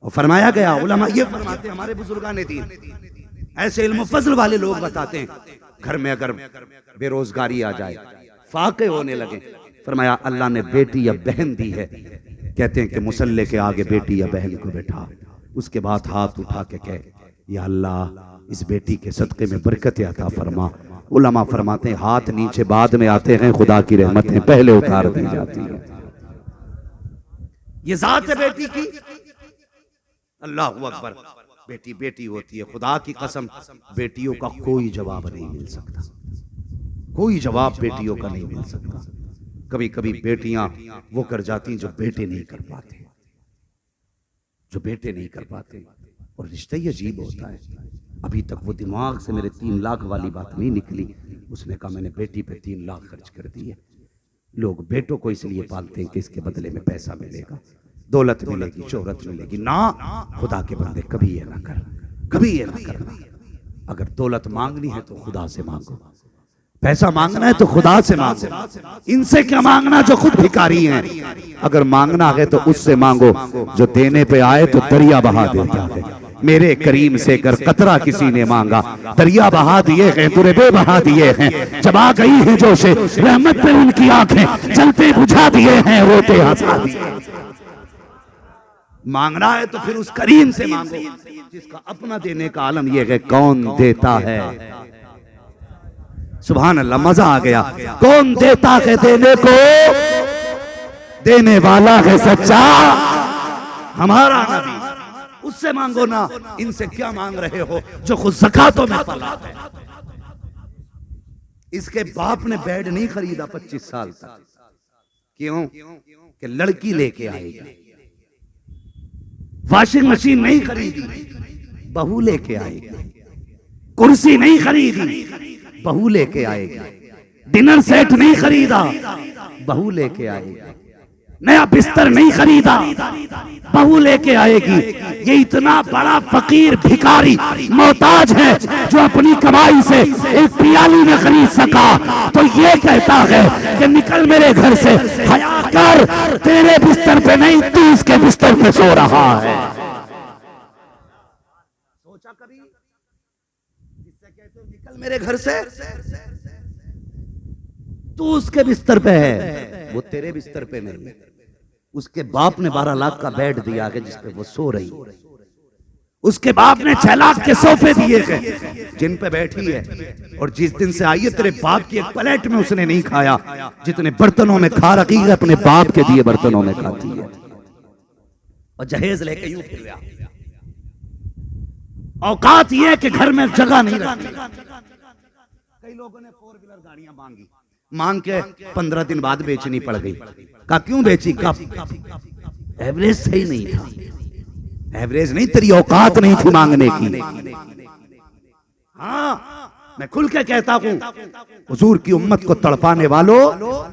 और फरमाया गया, उलमा ये फरमाते हैं, हमारे बुजुर्गान दीन, ऐसे इल्म फजल वाले लोग बताते हैं, घर में अगर बेरोजगारी आ जाए, फाके होने लगे, फरमाया अल्लाह ने बेटी या बहन दी है, कहते हैं कि मुसल्ले के आगे बेटी या बहन को बैठा, उसके बाद हाथ उठा के कहे, या अल्लाह इस बेटी के सदक़े में बरकत अता फरमा। उलमा फरमाते हैं हाथ नीचे बाद में आते हैं, खुदा की रहमतें पहले उतार दी जाती है। ये जात है बेटी की। अल्लाह अकबर, बेटी बेटी होती है। खुदा की कसम बेटियों का कोई जवाब नहीं मिल सकता, कोई जवाब बेटियों का नहीं मिल सकता। कभी कभी बेटियां वो कर जाती जो बेटे नहीं कर पाते, जो बेटे नहीं कर पाते, और रिश्ता ही अजीब होता है। अभी तक वो दिमाग से मेरे 3 लाख वाली बात नहीं निकली। उसने कहा मैंने बेटी पे 3 लाख खर्च कर दिए। लोग बेटों को इसलिए पालते हैं कि इसके बदले में पैसा मिलेगा, दौलत मिलेगी, शोहरत मिलेगी। ना, खुदा के बंदे कभी ये ना कर, कभी ये ना करना। अगर दौलत मांगनी है तो खुदा से मांगो, पैसा मांगना है तो खुदा से मांगो। इनसे क्या मांगना जो खुद भिखारी हैं। अगर मांगना है तो उससे मांगो जो देने पे आए तो दरिया बहा देता है। मेरे करीम से कर कतरा किसी ने मांगा, दरिया बहा दिए हैं, दुरबे बहा दिए हैं। जब आ गई है जोशे रहमत पे उनकी आंखें, जलते बुझा दिए हैं, रोते हंसा दिए। मांगना है तो फिर उस करीम से मांगो जिसका अपना देने का आलम यह है कौन देता है। सुभान अल्लाह, मजा आ गया। कौन देता है देने को, देने वाला है सच्चा हमारा नबी, उससे मांगो ना। इनसे क्या मांग रहे हो जो खुद ज़कातों में फला है। इसके बाप ने बेड नहीं खरीदा 25 साल तक, क्यों? कि लड़की लेके आएगी। वॉशिंग मशीन नहीं खरीदी, बहू लेके आएगी। कुर्सी नहीं खरीदी, बहू लेके आएगी। डिनर सेट नहीं खरीदा, बहू लेके आएगी। नया बिस्तर नहीं खरीदा, बहू लेके आएगी। ये इतना बड़ा फकीर भिखारी मोहताज है जो अपनी कमाई से एक पियाली में खरीद सका, तो ये कहता है कि निकल मेरे घर से, हया कर, तेरे बिस्तर पे नहीं तू उसके बिस्तर पे सो रहा है। सोचा कभी? जिससे कहते निकल मेरे घर से, तू उसके बिस्तर पे है, वो तेरे बिस्तर पे नहीं। उसके बाप ने 12 लाख का बेड दिया है जिसपे वो सो रही। उसके बाप ने 6 लाख के सोफे दिए हैं जिन पे बैठी है। और जिस दिन से आई है तेरे बाप की एक प्लेट में उसने नहीं खाया, जितने बर्तनों में खा रखी है अपने बाप के दिए बर्तनों में खाती है। और जहेज लेके यूं फिर गया। औकात ये है कि घर में जगह नहीं रखती। कई लोगों ने 4 व्हीलर गाड़ियां मांगी, मांग के 15 दिन बाद बेचनी पड़ गई। का क्यों बेची? कब? एवरेज सही नहीं था, एवरेज नहीं, तेरी औकात नहीं थी मांगने की। हाँ, मैं खुल के कहता हूं, हुजूर की उम्मत को तड़पाने वालों,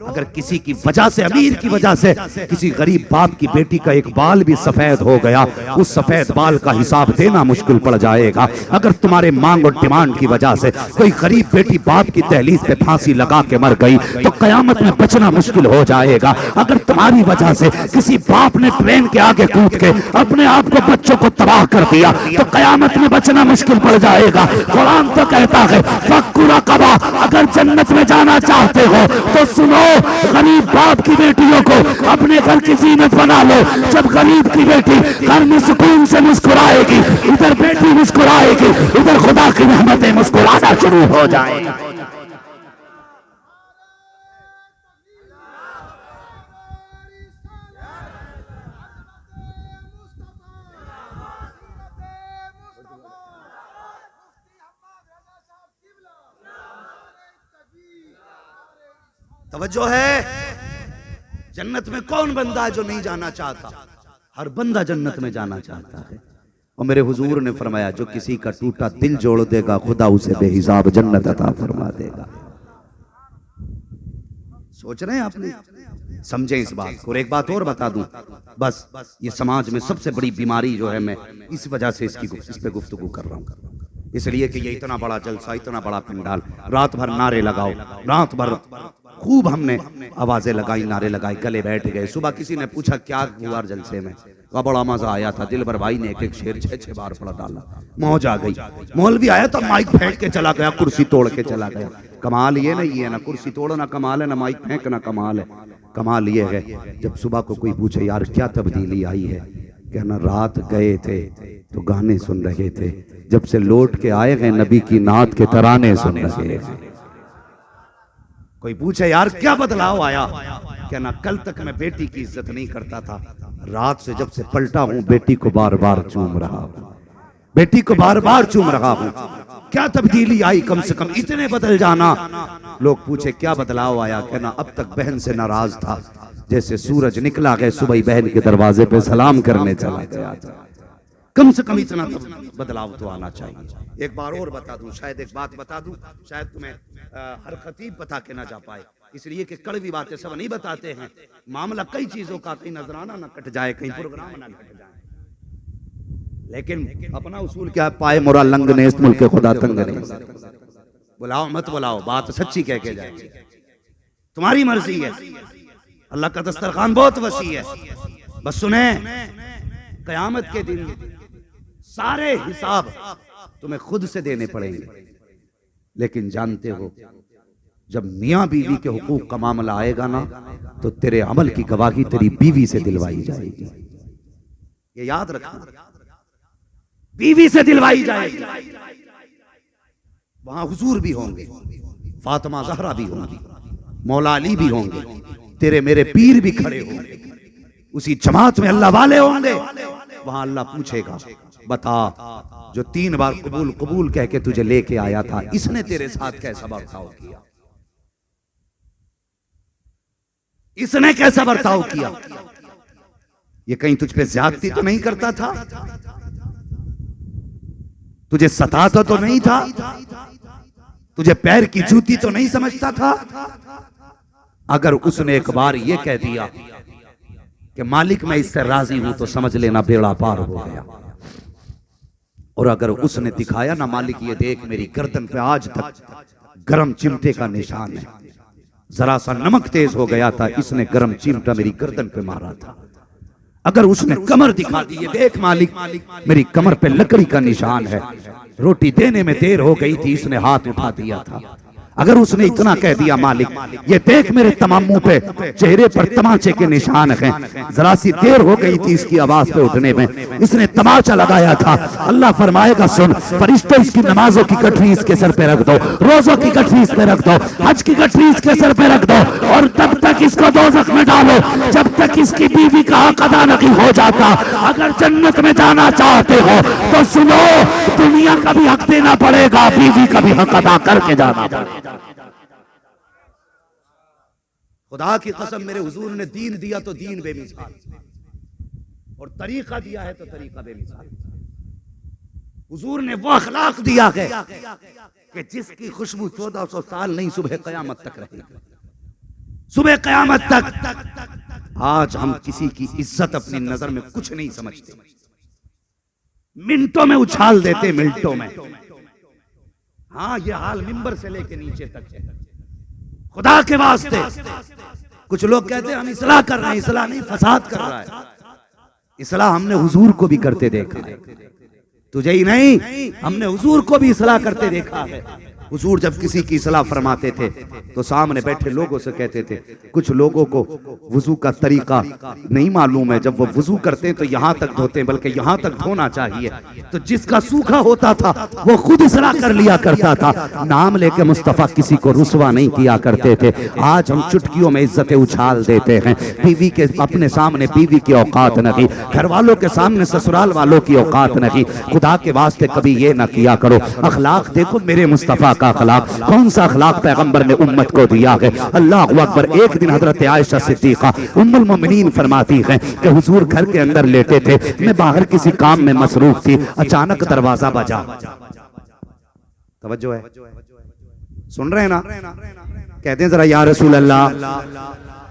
अगर किसी की वजह से, अमीर की वजह से किसी गरीब बाप की बेटी का एक बाल भी सफेद हो गया, उस सफेद बाल का हिसाब देना मुश्किल पड़ जाएगा। अगर तुम्हारे मांग और डिमांड की वजह से कोई गरीब बेटी बाप की दहलीज पे फांसी लगा के मर गई तो कयामत में बचना मुश्किल हो जाएगा। अगर तुम्हारी वजह से किसी बाप ने ट्रेन के आगे कूद के अपने आप को, बच्चों को तबाह कर दिया तो कयामत में बचना मुश्किल पड़ जाएगा। कुरान तो कहता है फक्कुरा कबा, अगर जन्नत में जाना चाहते हो तो सुनो, गरीब बाप की बेटियों को अपने घर की जीनत बना लो। जब गरीब की बेटी घर में सुकून से मुस्कुराएगी, इधर बेटी मुस्कुराएगी, उधर खुदा की रहमतें मुस्कुराना शुरू हो जाएगी। तवज्जो है। जन्नत में कौन बंदा है जो नहीं जाना चाहता? हर बंदा जन्नत में जाना चाहता है। और मेरे हुजूर ने फरमाया जो किसी का टूटा दिल जोड़ देगा खुदा उसे बेहिसाब जन्नत अता फरमा देगा। सोच रहे हैं आपने? समझे इस बात को। और एक बात और बता दूं, बस ये समाज में सबसे बड़ी बीमारी जो है, मैं इस वजह से इस पे गुफ्तगू कर रहा हूं, इसलिए कि ये इतना बड़ा जलसा, इतना बड़ा पंडाल, रात भर नारे लगाओ, रात भर खूब हमने आवाजें लगाई, नारे लगाए, गले बैठ गए। सुबह किसी ने पूछा क्या हुआ जलसे में, का बड़ा मजा आया था, दिलबर भाई ने एक एक शेर 6-6 बार पढ़ा डाला, मौज आ गई। मौलवी आया तो माइक फेंक के चला गया, कुर्सी तोड़ के चला गया। कमाल ये नहीं है ना कुर्सी तोड़ना कमाल है, ना माइक फेंकना कमाल है। कमाल ये है जब सुबह को कोई पूछे यार क्या तब्दीली आई है, कहना रात गए थे तो गाने सुन रहे थे, जब से लौट के आए हैं नबी की नात के तराने सुन रहे थे। कोई पूछे यार क्या बदलाव आया, कहना कल तक मैं बेटी की इज्जत नहीं करता था, रात से जब से पलटा हूं बेटी को बार बार चूम रहा हूं, बेटी को बार बार चूम रहा हूं। क्या तब्दीली आई, कम से कम इतने बदल जाना। लोग पूछे क्या बदलाव आया, कहना अब तक बहन से नाराज था, जैसे सूरज निकला गया सुबह बहन के दरवाजे पे सलाम करने चला गया था। कम से कम इतना बदलाव तो आना चाहिए। एक बार और बता दूं, शायद एक बात बता दूं, शायद तुम्हें हर खतीब बता के ना जा पाए, इसलिए कि कड़वी बातें सब नहीं बताते हैं। मामला कई चीजों का, कहीं नजराना ना कट जाए, कहीं प्रोग्राम ना कट जाए, लेकिन अपना उसूल क्या है, पाए मोरा लंग ने इस मुल्क के खुदा तंग ने। बुलाओ मत बुलाओ, बात सच्ची कह के जाए, तुम्हारी मर्जी है। अल्लाह का दस्तरखान बहुत वसी है। बस सुने, कयामत के दिन सारे हिसाब तुम्हें खुद से देने पड़ेंगे, लेकिन जानते हो जब मियां बीवी के हुकूक का मामला आएगा ना, तो तेरे अमल की गवाही तेरी बीवी से दिलवाई जाएगी। ये याद रखना, बीवी से दिलवाई जाएगी। वहां हुजूर भी होंगे, फातिमा ज़हरा भी होंगी, मौला अली भी होंगे, तेरे मेरे पीर भी खड़े होंगे, उसी जमात में अल्लाह वाले होंगे। वहां अल्लाह पूछेगा बता जो 3 बार कबूल कबूल कह के तुझे लेके आया था, इसने तेरे साथ कैसा बर्ताव किया, इसने कैसा बर्ताव किया? ये कहीं तुझ पे ज्यादती तो नहीं करता था, तुझे सताता तो नहीं था, तुझे पैर की जूती तो नहीं समझता था? अगर उसने एक बार ये कह दिया कि मालिक मैं इससे राजी हूं, तो समझ लेना बेड़ा पार हो गया। और अगर उसने दिखाया ना मालिक ये देख मेरी गर्दन पे आज तक गरम चिमटे का निशान है, जरा सा नमक तेज हो गया था, इसने गरम चिमटा मेरी गर्दन पे मारा था। अगर उसने कमर दिखा दी, ये देख मालिक मेरी कमर पे लकड़ी का निशान है, रोटी देने में देर हो गई थी, इसने हाथ उठा दिया था। अगर उसने इतना कह दिया मालिक ये देख मेरे तमाम मुंह पे चेहरे पर तमाचे के निशान हैं, जरा सी देर हो गई थी इसकी आवाज पे उठने में, इसने तमाचा लगाया था, अल्लाह फरमाएगा सुन फरिश्तों इसकी नमाजों की गठरी इसके सर पे रख दो, रोजों की गठरी इस पे रख दो, हज की गठरी इसके सर पे रख दो, और तब तक इसको दोज़ख में डालो जब तक इसकी बीवी का हक अदा नहीं हो जाता। अगर जन्नत में जाना चाहते हो तो सुनो, दुनिया का भी हक देना पड़ेगा, बीवी का भी हक अदा करके जाना पड़ेगा। खुदा की कसम मेरे हुजूर ने दीन दिया तो दीन बेमिसाल, और तरीका दिया है तो तरीका बेमिसाल। हुजूर ने वो अखलाक दिया है कि जिसकी खुशबू 1400 साल नहीं सुबह कयामत तक रहेगी, सुबह कयामत तक। आज हम किसी की इज्जत अपनी नजर में कुछ नहीं समझते, मिनटों में उछाल देते, मिनटों में। हाँ ये हाल मिंबर से लेके नीचे तक है। खुदा के वास्ते कुछ लोग कहते हैं हम इस्लाह कर रहे हैं, इस्लाह नहीं फसाद कर रहा है। इस्लाह हमने हुजूर को भी करते देखा है, तुझे ही नहीं हमने हुजूर को भी इस्लाह करते देखा है। हुजूर जब किसी की इस्लाह फरमाते थे तो सामने बैठे लोगों से कहते थे, कुछ लोगों को वुजू का तरीका नहीं मालूम है, जब वो वुजू करते हैं तो यहाँ तक धोते हैं, बल्कि यहाँ तक धोना चाहिए। तो जिसका सूखा होता था वो खुद इस्लाह कर लिया करता था, नाम लेके मुस्तफा किसी को रुसवा नहीं किया करते थे। आज हम चुटकियों में इज्जतें उछाल देते हैं, बीवी के अपने सामने बीवी की औकात नहीं, घर वालों के सामने ससुराल वालों की औकात नहीं। खुदा के वास्ते कभी ये ना किया करो। अखलाक देखो मेरे मुस्तफा का अखलाक, कौन सा अखलाक पैगंबर ने उम्मत को दिया है। अल्लाह अकबर। एक दिन हजरत आयशा सिद्दीका उम्मुल मोमिनीन फरमाती हैं कि हुजूर घर के अंदर लेटे थे, मैं बाहर किसी काम में मसरूफ थी, अचानक दरवाजा बजा। तवज्जो है, सुन रहे हैं ना? कहते हैं जरा या रसूल अल्लाह,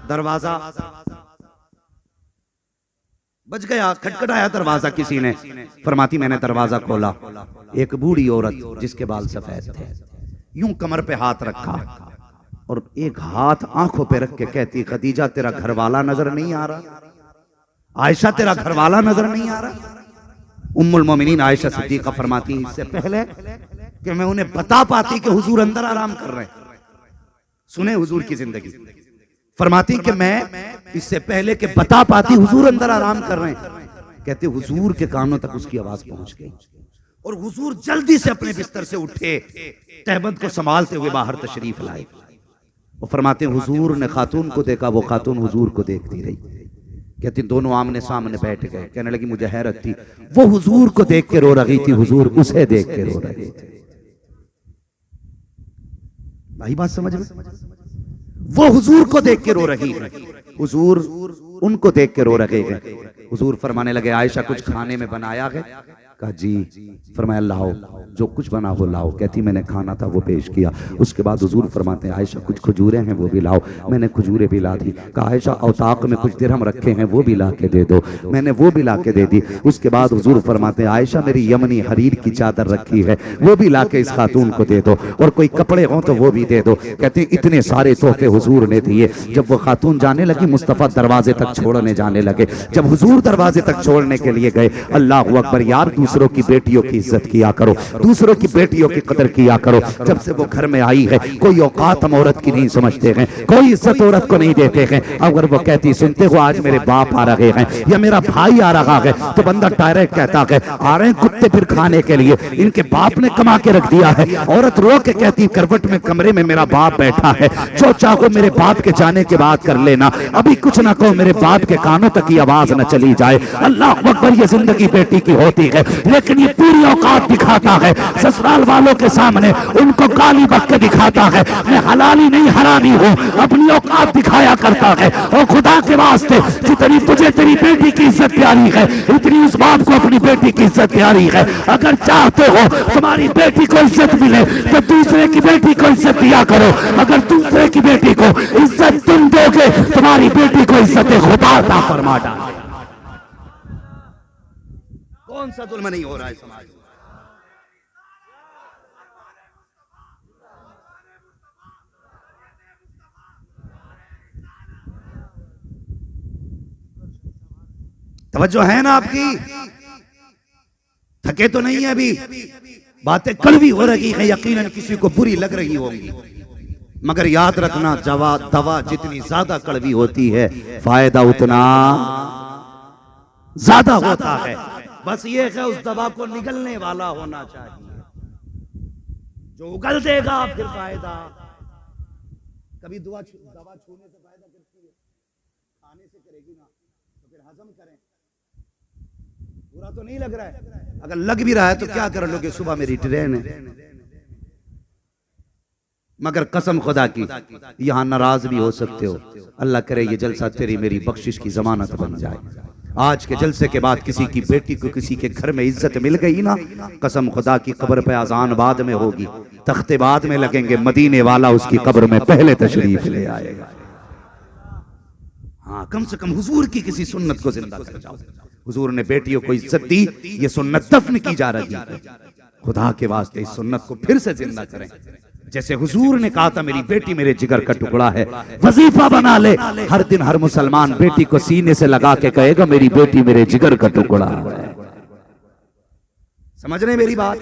दरवाजा बज गया, खटखटाया दरवाजा किसी ने। फरमाती मैंने दरवाजा खोला, एक बूढ़ी औरत जिसके बाल सफेद थे, यूं कमर पे हाथ रखा और एक हाथ आंखों पे रख के कहती, खदीजा तेरा घरवाला नजर नहीं आ रहा? आयशा तेरा घरवाला नजर नहीं आ रहा? उम्मुल मोमिनीन आयशा सिद्दीका फरमाती, इससे पहले कि मैं उन्हें बता पाती कि हुजूर अंदर आराम कर रहे हैं, सुने हुजूर की जिंदगी, फरमाती कि मैं इससे पहले कि बता पाती हुजूर अंदर आराम कर रहे हैं, कहते हुजूर के कानों तक उसकी आवाज पहुंच गई और हुजूर जल्दी से अपने बिस्तर से उठे, तहबंद को संभालते हुए बाहर तशरीफ लाए। और फरमाते हुजूर ने खातून को देखा, वो खातून हुजूर को देखती रही, कहती दोनों आमने सामने बैठ गए। कहने लगी मुझे हैरत थी, वो हुजूर को देख के रो रही थी, हुजूर उसे देख के रो रहे थे। भाई बात समझ में? वो हुजूर को देख के रो रही है, हुजूर उनको देख के रो रहे हैं। हुजूर फरमाने लगे आयशा कुछ खाने में बनाया है? कहा जी। फरमाया लाओ, जो कुछ बना हो लाओ। कहती मैंने खाना था वो पेश किया। उसके बाद हुजूर फरमाते हैं आयशा कुछ खजूरें हैं वो भी लाओ। मैंने खजूरें भी ला दी। कहा आयशा औताक में कुछ दिरहम रखे हैं वो भी ला के दे दो। मैंने वो भी ला के दे दी। उसके बाद हुजूर फरमाते हैं आयशा मेरी यमनी हरीर की चादर रखी है वो भी ला के इस खातून को दे दो, और कोई कपड़े हों तो वो भी दे दो। कहते इतने सारे तोहफे हुजूर ने दिए। जब वो खातून जाने लगी, मुस्तफा दरवाजे तक छोड़ने जाने लगे। जब हुजूर दरवाजे तक छोड़ने के लिए गए, अल्लाह अकबर, यार दूसरों की बेटियों की इज्जत किया करो, दूसरों की बेटियों की कदर किया करो। जब से वो घर में आई है, कोई औकात हम औरत की नहीं समझते हैं, कोई इज्जत औरत को नहीं देते हैं। अगर वो कहती सुनते हो आज मेरे बाप आ रहे हैं या मेरा भाई आ रहा है, तो बंदा डायरेक्ट कहता है आ रहे हैं कुत्ते फिर खाने के लिए, इनके बाप ने कमा के रख दिया है। औरत रो के कहती करवट में कमरे में मेरा बाप बैठा है, जो चाहो मेरे बाप के जाने के बाद कर लेना, अभी कुछ ना कहो, मेरे बाप के कानों तक की आवाज न चली जाए। अल्लाह अकबर, ये जिंदगी बेटी की होती है, लेकिन ये पूरी औकात दिखाता है। ससुराल वालों के सामने उनको गाली बक के दिखाता है, मैं हलाली नहीं हरामी हूँ, अपनी औकात दिखाया करता है। और खुदा के वास्ते जितनी तुझे तेरी बेटी की इज्जत प्यारी है, उतनी उस बाप को अपनी बेटी की इज्जत प्यारी है। अगर चाहते हो तुम्हारी बेटी को इज्जत मिले तो दूसरे की बेटी को इज्जत दिया करो। अगर दूसरे की बेटी को इज्जत तुम दोगे, तुम्हारी बेटी को इज्जत खुदा अता फरमा डाले। कौन सा जुल्म नहीं हो रहा है समाज में? तवज्जो है ना आपकी? थके तो नहीं है अभी? बातें कड़वी हो रही है, यकीनन किसी को बुरी लग रही होंगी, मगर याद रखना दवा जितनी ज्यादा कड़वी होती है फायदा उतना ज्यादा होता है। बस ये है उस दवा को निगलने वाला होना चाहिए, जो उगल देगा फिर फायदा। कभी दवा छूने से फायदा करती है, खाने से करेगी ना, तो फिर हजम करें। बुरा तो नहीं लग रहा है? अगर लग भी रहा है तो क्या कर लोगे, सुबह मेरी ट्रेन है। मगर कसम खुदा की यहां नाराज भी हो सकते हो। अल्लाह करे ये जलसा तेरी मेरी बख्शिश की जमानत बन जाए। आज के जलसे के बाद किसी की बेटी को किसी के घर में इज्जत मिल गई ना, कसम खुदा की कब्र पे अजान बाद में होगी, तख्ते बाद में लगेंगे, मदीने वाला उसकी कब्र में पहले तशरीफ ले आएगा। हाँ, कम से कम हुजूर की किसी सुन्नत को जिंदा कर जाओ। हुजूर ने बेटियों को इज्जत दी, ये सुन्नत दफन की जा रही है। खुदा के वास्ते इस सुन्नत को फिर से जिंदा करें। जैसे हुजूर ने कहा था मेरी बेटी मेरे जिगर का टुकड़ा है, वजीफा बना ले। हर दिन हर मुसलमान बेटी को सीने से लगा के कहेगा मेरी बेटी मेरे जिगर का टुकड़ा है। समझ रहे मेरी बात?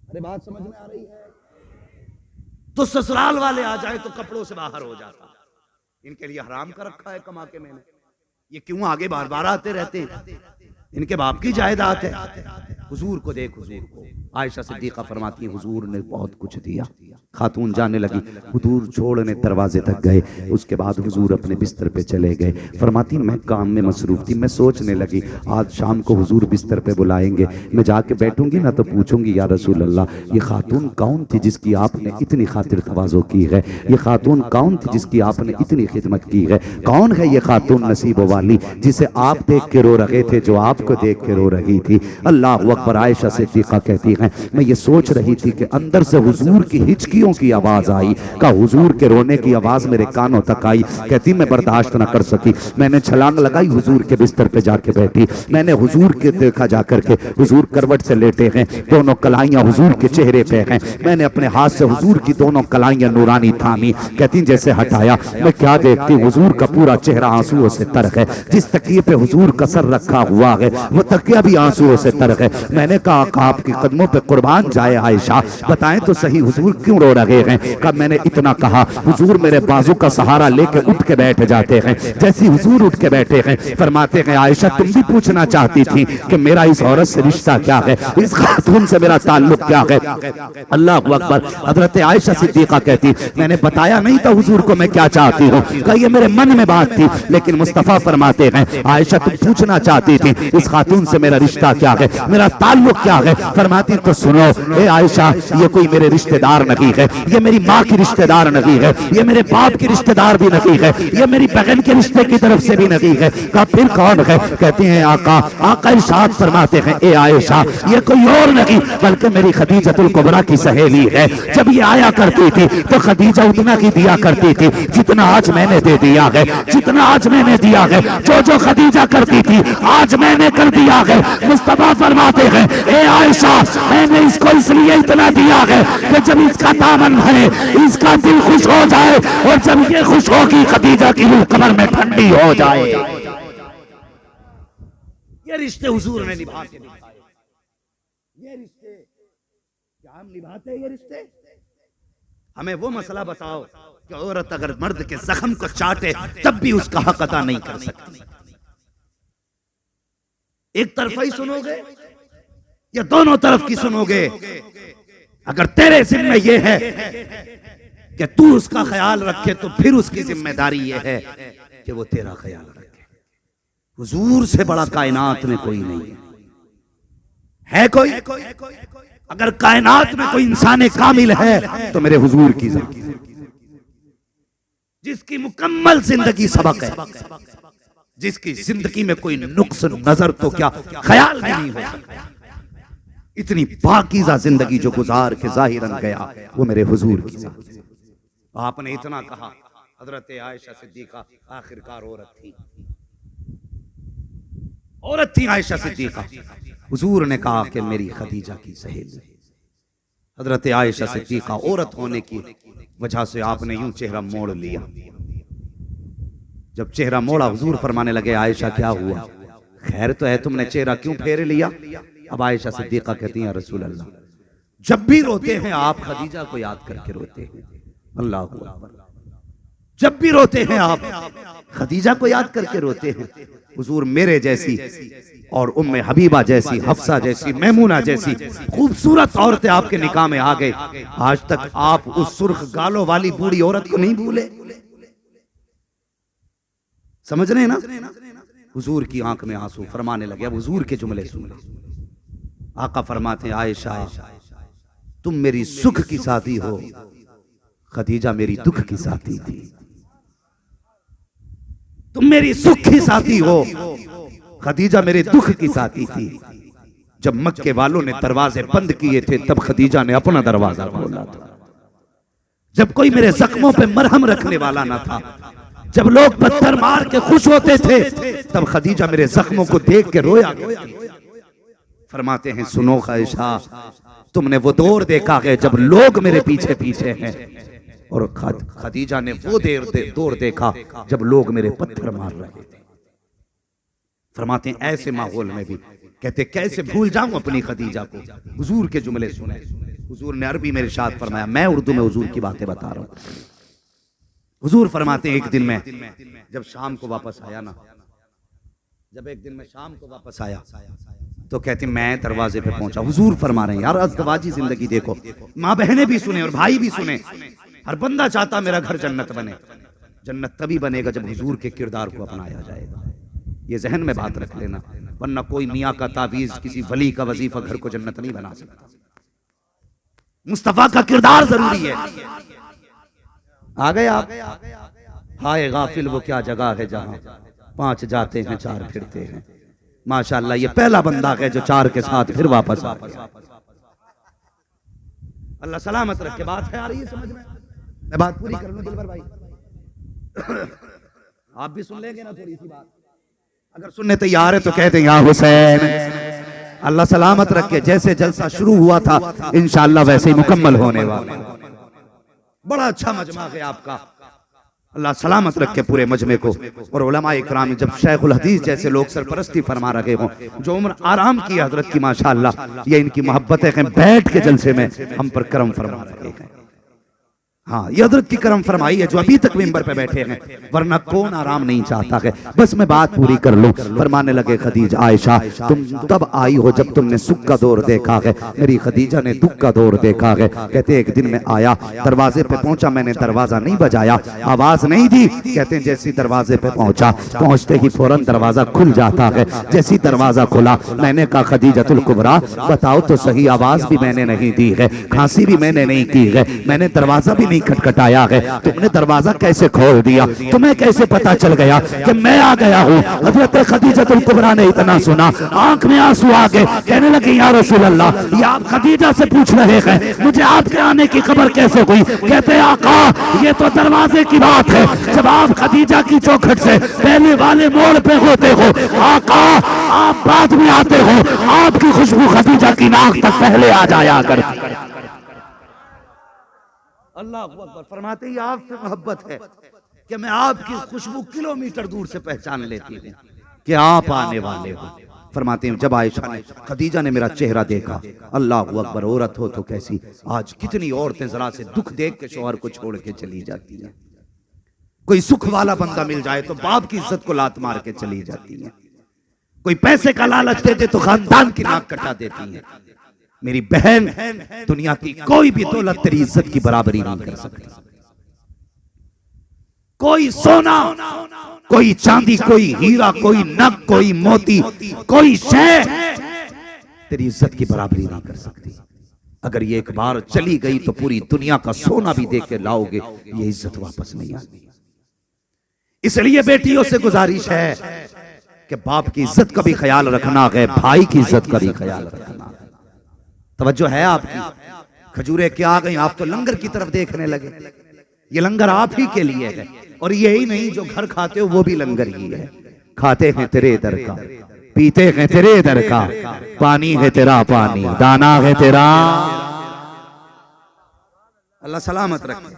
अरे बात समझ में आ रही है? तो ससुराल वाले आ जाए तो कपड़ों से बाहर हो जाता। इनके लिए हराम कर रखा है कमा के मैंने, ये क्यों आगे बार बार आते रहते हैं? इनके बाप की जायदाद है। हुजूर को देख, हुजूर को। आयशा सिद्दीका फरमाती है हुजूर ने बहुत कुछ दिया। खातून जाने लगी, हुजूर छोड़ने दरवाजे तक गए, उसके बाद हुजूर अपने बिस्तर पे चले गए। फरमाती मैं काम में मसरूफ थी, मैं सोचने लगी आज शाम को हुजूर बिस्तर पे बुलाएंगे, मैं जाके बैठूंगी ना तो पूछूंगी या रसूल अल्लाह ये खातून कौन थी जिसकी आपने इतनी खातिर तवाज़ो की है, ये खातून कौन थी जिसकी आपने इतनी खिदमत की है, कौन है ये खातून नसीबो वाली जिसे आप देख के रो रहे थे, जो आपको देख के रो रही थी। अल्लाह अकबर। आयशा सिद्दीका कहती हैं मैं ये सोच रही थी कि अंदर से हुजूर की हिचकियों की आवाज आई, का हुजूर के रोने की आवाज मेरे कानों तक आई। कहती मैं बर्दाश्त न कर सकी, मैंने छलांग लगाई, हुजूर के बिस्तर पे जाके बैठी। मैंने हुजूर के देखा जाकर के हुजूर करवट से लेटे हैं, दोनों कलाइयां हुजूर के चेहरे पे हैं। मैंने अपने हाथ से हुजूर की दोनों कलाइयां नूरानी थामी। कहती जैसे हटाया मैं क्या देखती, हुजूर का पूरा चेहरा आंसुओं से तर है। जिस तकिए पे हुजूर का सर रखा हुआ है वो तकिया भी आंसुओं से तर है। मैंने कहा आपकी कदमों पे कुर्बान जाए आयशा, बताएं तो सही हुजूर क्यों रो रहे हैं। कब मैंने इतना कहा हुजूर मेरे बाजू का सहारा लेके उठ के बैठ जाते हैं। जैसे हुजूर उठ के बैठे हैं फरमाते हैं आयशा तुम भी पूछना चाहती थी कि मेरा इस औरत से रिश्ता क्या है, इस खातून से मेरा ताल्लुक क्या है। अल्लाह अकबर। हजरत आयशा सिद्दीका कहती मैंने बताया नहीं था हुजूर को मैं क्या चाहती हूँ, ये मेरे मन में बात थी, लेकिन मुस्तफा फरमाते हैं आयशा तुम पूछना चाहती थी इस खातून से मेरा रिश्ता क्या है, मेरा ताल्लुक क्या है। फरमाती तो सुनो ए आयशा ये कोई मेरे रिश्तेदार नहीं है, ये मेरी माँ की रिश्तेदार नहीं है, ये मेरे बाप की रिश्तेदार भी नहीं है, ये मेरी बहन के रिश्ते की तरफ से भी नहीं है। कहा फिर कौन है। कहते हैं आका। आका इरशाद फरमाते हैं ए आयशा ये कोई और नहीं बल्कि मेरी खदीजतुल कुबरा की सहेली है। जब ये आया करती थी तो खदीजा उतना की दिया करती थी जितना आज मैंने दे दिया है, जितना आज मैंने दिया है, जो खदीजा करती थी आज मैंने कर दिया है। मुस्तफा फरमाते हैं ए आयशा मैंने इसको इसलिए इतना दिया है कि जब इसका दामन भरे इसका दिल खुश हो जाए, और जब ये खुश होगी खदीजा की रूह कब्र में ठंडी हो जाए। ये रिश्ते हुजूर ने निभा के दिखाए। ये रिश्ते क्या हम निभाते हैं? ये रिश्ते हमें वो मसला बताओ कि औरत अगर मर्द के जख्म को चाटे तब भी उसका हक अदा नहीं कर सकती। एक तरफा ही सुनोगे या दोनों तरफ की सुनोगे? अगर तेरे जिम्मे ये है कि तू उसका ख्याल रखे तो फिर उसकी जिम्मेदारी ये है कि वो तेरा ख्याल रखे। हुजूर से बड़ा कायनात में कोई नहीं है। कोई अगर कायनात में कोई इंसान कामिल है तो मेरे हुजूर की जिसकी मुकम्मल जिंदगी सबक है, जिसकी जिंदगी में कोई नुक्स नजर तो क्या ख्याल नहीं हो सकता, इतनी पाकीज़ा जिंदगी जो गुजार के जाहिरन गया वो मेरे हुजूर की। आपने इतना कहा हजरत आयशा सिद्दीका आखिरकार औरत थी आयशा सिद्दीका। हुजूर ने कहा कि मेरी खदीजा की सहेली। हजरत आयशा सिद्दीका औरत होने की वजह से आपने यूं चेहरा मोड़ लिया। जब चेहरा मोड़ा हुजूर फरमाने लगे आयशा क्या हुआ, खैर तो है, तुमने चेहरा क्यों फेर लिया। अब आयशा सिद्दीका कहती हैं रसूल अल्लाह जब भी रोते हैं आप खदीजा को याद करके रोते हैं। अल्लाह अकबर। जब भी रोते हैं आप खदीजा को याद करके रोते हैं। हुजूर मेरे जैसी और उम्मे हबीबा जैसी, हफ्सा जैसी, मैमूना जैसी खूबसूरत औरतें आपके निकाह में आ गए, आज तक आप उस सुर्ख गालों वाली बूढ़ी औरत को नहीं भूले। समझ रहे हैं ना? हुजूर की आंख में आंसू। फरमाने लगे, अब हुजूर के जुमले सुन। आका फरमाते आयशा तुम मेरी सुख की साथी हो, खदीजा मेरी दुख की साथी थी। तुम मेरी सुख की साथी हो, खदीजा मेरे दुख की साथी थी। जब मक्के वालों ने दरवाजे बंद किए थे तब खदीजा ने अपना दरवाजा खोला था। जब कोई मेरे जख्मों पे मरहम रखने वाला ना था, जब लोग पत्थर मार के खुश होते थे तब खदीजा मेरे जख्मों को देख के रोया। फरमाते हैं सुनो आयशा तुमने वो दौर देखा है जब लोग मेरे पीछे पीछे हैं, और खदीजा ने वो दौर देखा जब लोग मेरे पत्थर मार रहे थे। फरमाते हैं ऐसे माहौल में भी कहते कैसे भूल जाऊं अपनी खदीजा को। हुजूर के जुमले सुने। हुजूर ने अरबी में इरशाद फरमाया, मैं उर्दू में हुजूर की बातें बता रहा हूं। हुजूर फरमाते हैं एक दिन में जब शाम को वापस आया ना, जब एक दिन मैं शाम को वापस आया तो कहते मैं दरवाजे पे पहुंचा, हुजूर फरमा रहे हैं यार अज़दवाजी जिंदगी देखो, माँ बहनें भी सुने और भाई भी सुने। हर बंदा चाहता मेरा घर जन्नत बने। जन्नत तभी बनेगा जब हुजूर के किरदार को अपनाया जाएगा। ये जहन में बात रख लेना, वरना कोई मियाँ का तावीज, किसी वली का वजीफा घर को जन्नत नहीं बना सकता। मुस्तफा का किरदार जरूरी है। आ गए आप? हाय गाफिल वो क्या जगह है जहां 5 जाते हैं 4 फिरते हैं। माशाअल्लाह ये पहला बंदा है जो 4 के साथ फिर वापस आ गया। अल्लाह सलामत रखे। बात है आ रही है समझ में? मैं बात पूरी कर लूं दिलबर भाई, आप भी सुन लेंगे ना थोड़ी सी बात? अगर सुनने तैयार है तो कहते हैं या हुसैन। अल्लाह सलामत रखे। जैसे जलसा शुरू हुआ था इंशाअल्लाह वैसे ही मुकम्मल होने वाला। बड़ा अच्छा मजमा है आपका, अल्लाह सलामत रखे पूरे मजमे को। और उलमा इकराम जब शेखुल हदीस जैसे लोग सरपरस्ती फरमा रहे हों, जो उम्र आराम की हजरत की माशाअल्लाह, ये इनकी मोहब्बतें हैं, बैठ के जलसे में हम पर करम फरमा रहे हैं। हाँ ये हजरत की करम फरमाई है जो अभी तक मिंबर पे बैठे हैं, वरना कौन आराम नहीं चाहता है। बस मैं बात पूरी कर लूं। फरमाने लगे खदीजा आयशा तुम तब आई हो जब तुमने सुख का दौर देखा है, मेरी खदीजा ने दुख का दौर देखा है। कहते एक दिन मैं आया, दरवाजे पे पहुंचा, मैंने दरवाजा नहीं बजाया, आवाज नहीं दी। कहते जैसी दरवाजे पे पहुंचा, पहुंचते ही फौरन दरवाजा खुल जाता है। जैसी दरवाजा खुला मैंने कहा खदीजतुल कुबरा बताओ तो सही, आवाज भी मैंने नहीं दी है, खांसी भी मैंने नहीं की है, मैंने दरवाजा भी खटखटाया है, तुमने दरवाजा कैसे खोल दिया? तुम्हें कैसे पता चल गया कि मैं आ गया हूँ? हज़रत खदीजतुल कुबरा ने इतना सुना, आंख में आंसू आ गए, कहने लगे या रसूल अल्लाह, ये आप खदीजा से पूछ रहे हैं मुझे आपके आने की खबर कैसे हुई? कहते आका ये तो दरवाजे की बात है, जब आप खदीजा की चौखट से पहले वाले मोड़ पे होते हो आका, आप बाद में आते हो, आपकी खुशबू खदीजा की नाक तक पहले आ जाया करती। अल्लाह अकबर। फरमाते ही आपसे मोहब्बत है कि मैं आपकी खुशबू किलोमीटर दूर से पहचान लेती हूँ कि आप आने वाले हो। फरमाते हैं जब आयशा ने खदीजा ने मेरा चेहरा देखा, अल्लाह अकबर, औरत हो तो कैसी, आज कितनी औरतें जरा से दुख देख के शौहर को छोड़ के चली जाती हैं। कोई सुख वाला बंदा मिल जाए तो बाप की इज्जत को लात मार के चली जाती है, कोई पैसे का लालच दे दे तो खानदान की नाक कटा देती है। मेरी बहन दुनिया की कोई भी दौलत तेरी इज्जत की बराबरी नहीं कर सकती। कोई सोना, कोई चांदी, कोई हीरा, कोई नग, कोई मोती, कोई शय तेरी इज्जत की बराबरी नहीं कर सकती। अगर ये एक बार चली गई तो पूरी दुनिया का सोना भी दे के लाओगे, ये इज्जत वापस नहीं आती। इसलिए बेटियों से गुजारिश है कि बाप की इज्जत का भी ख्याल रखना है, भाई की इज्जत का भी ख्याल रखना है। तवज्जो है आपकी? खजूरें क्या आ गई, आप तो लंगर की तरफ देखने लगे। ये लंगर आप ही के लिए है, और यही नहीं जो घर खाते हो वो भी लंगर ही है। खाते हैं तेरे दर का, पीते हैं तेरे दर का, पानी है तेरा पानी, दाना है तेरा। अल्लाह सलामत रखे।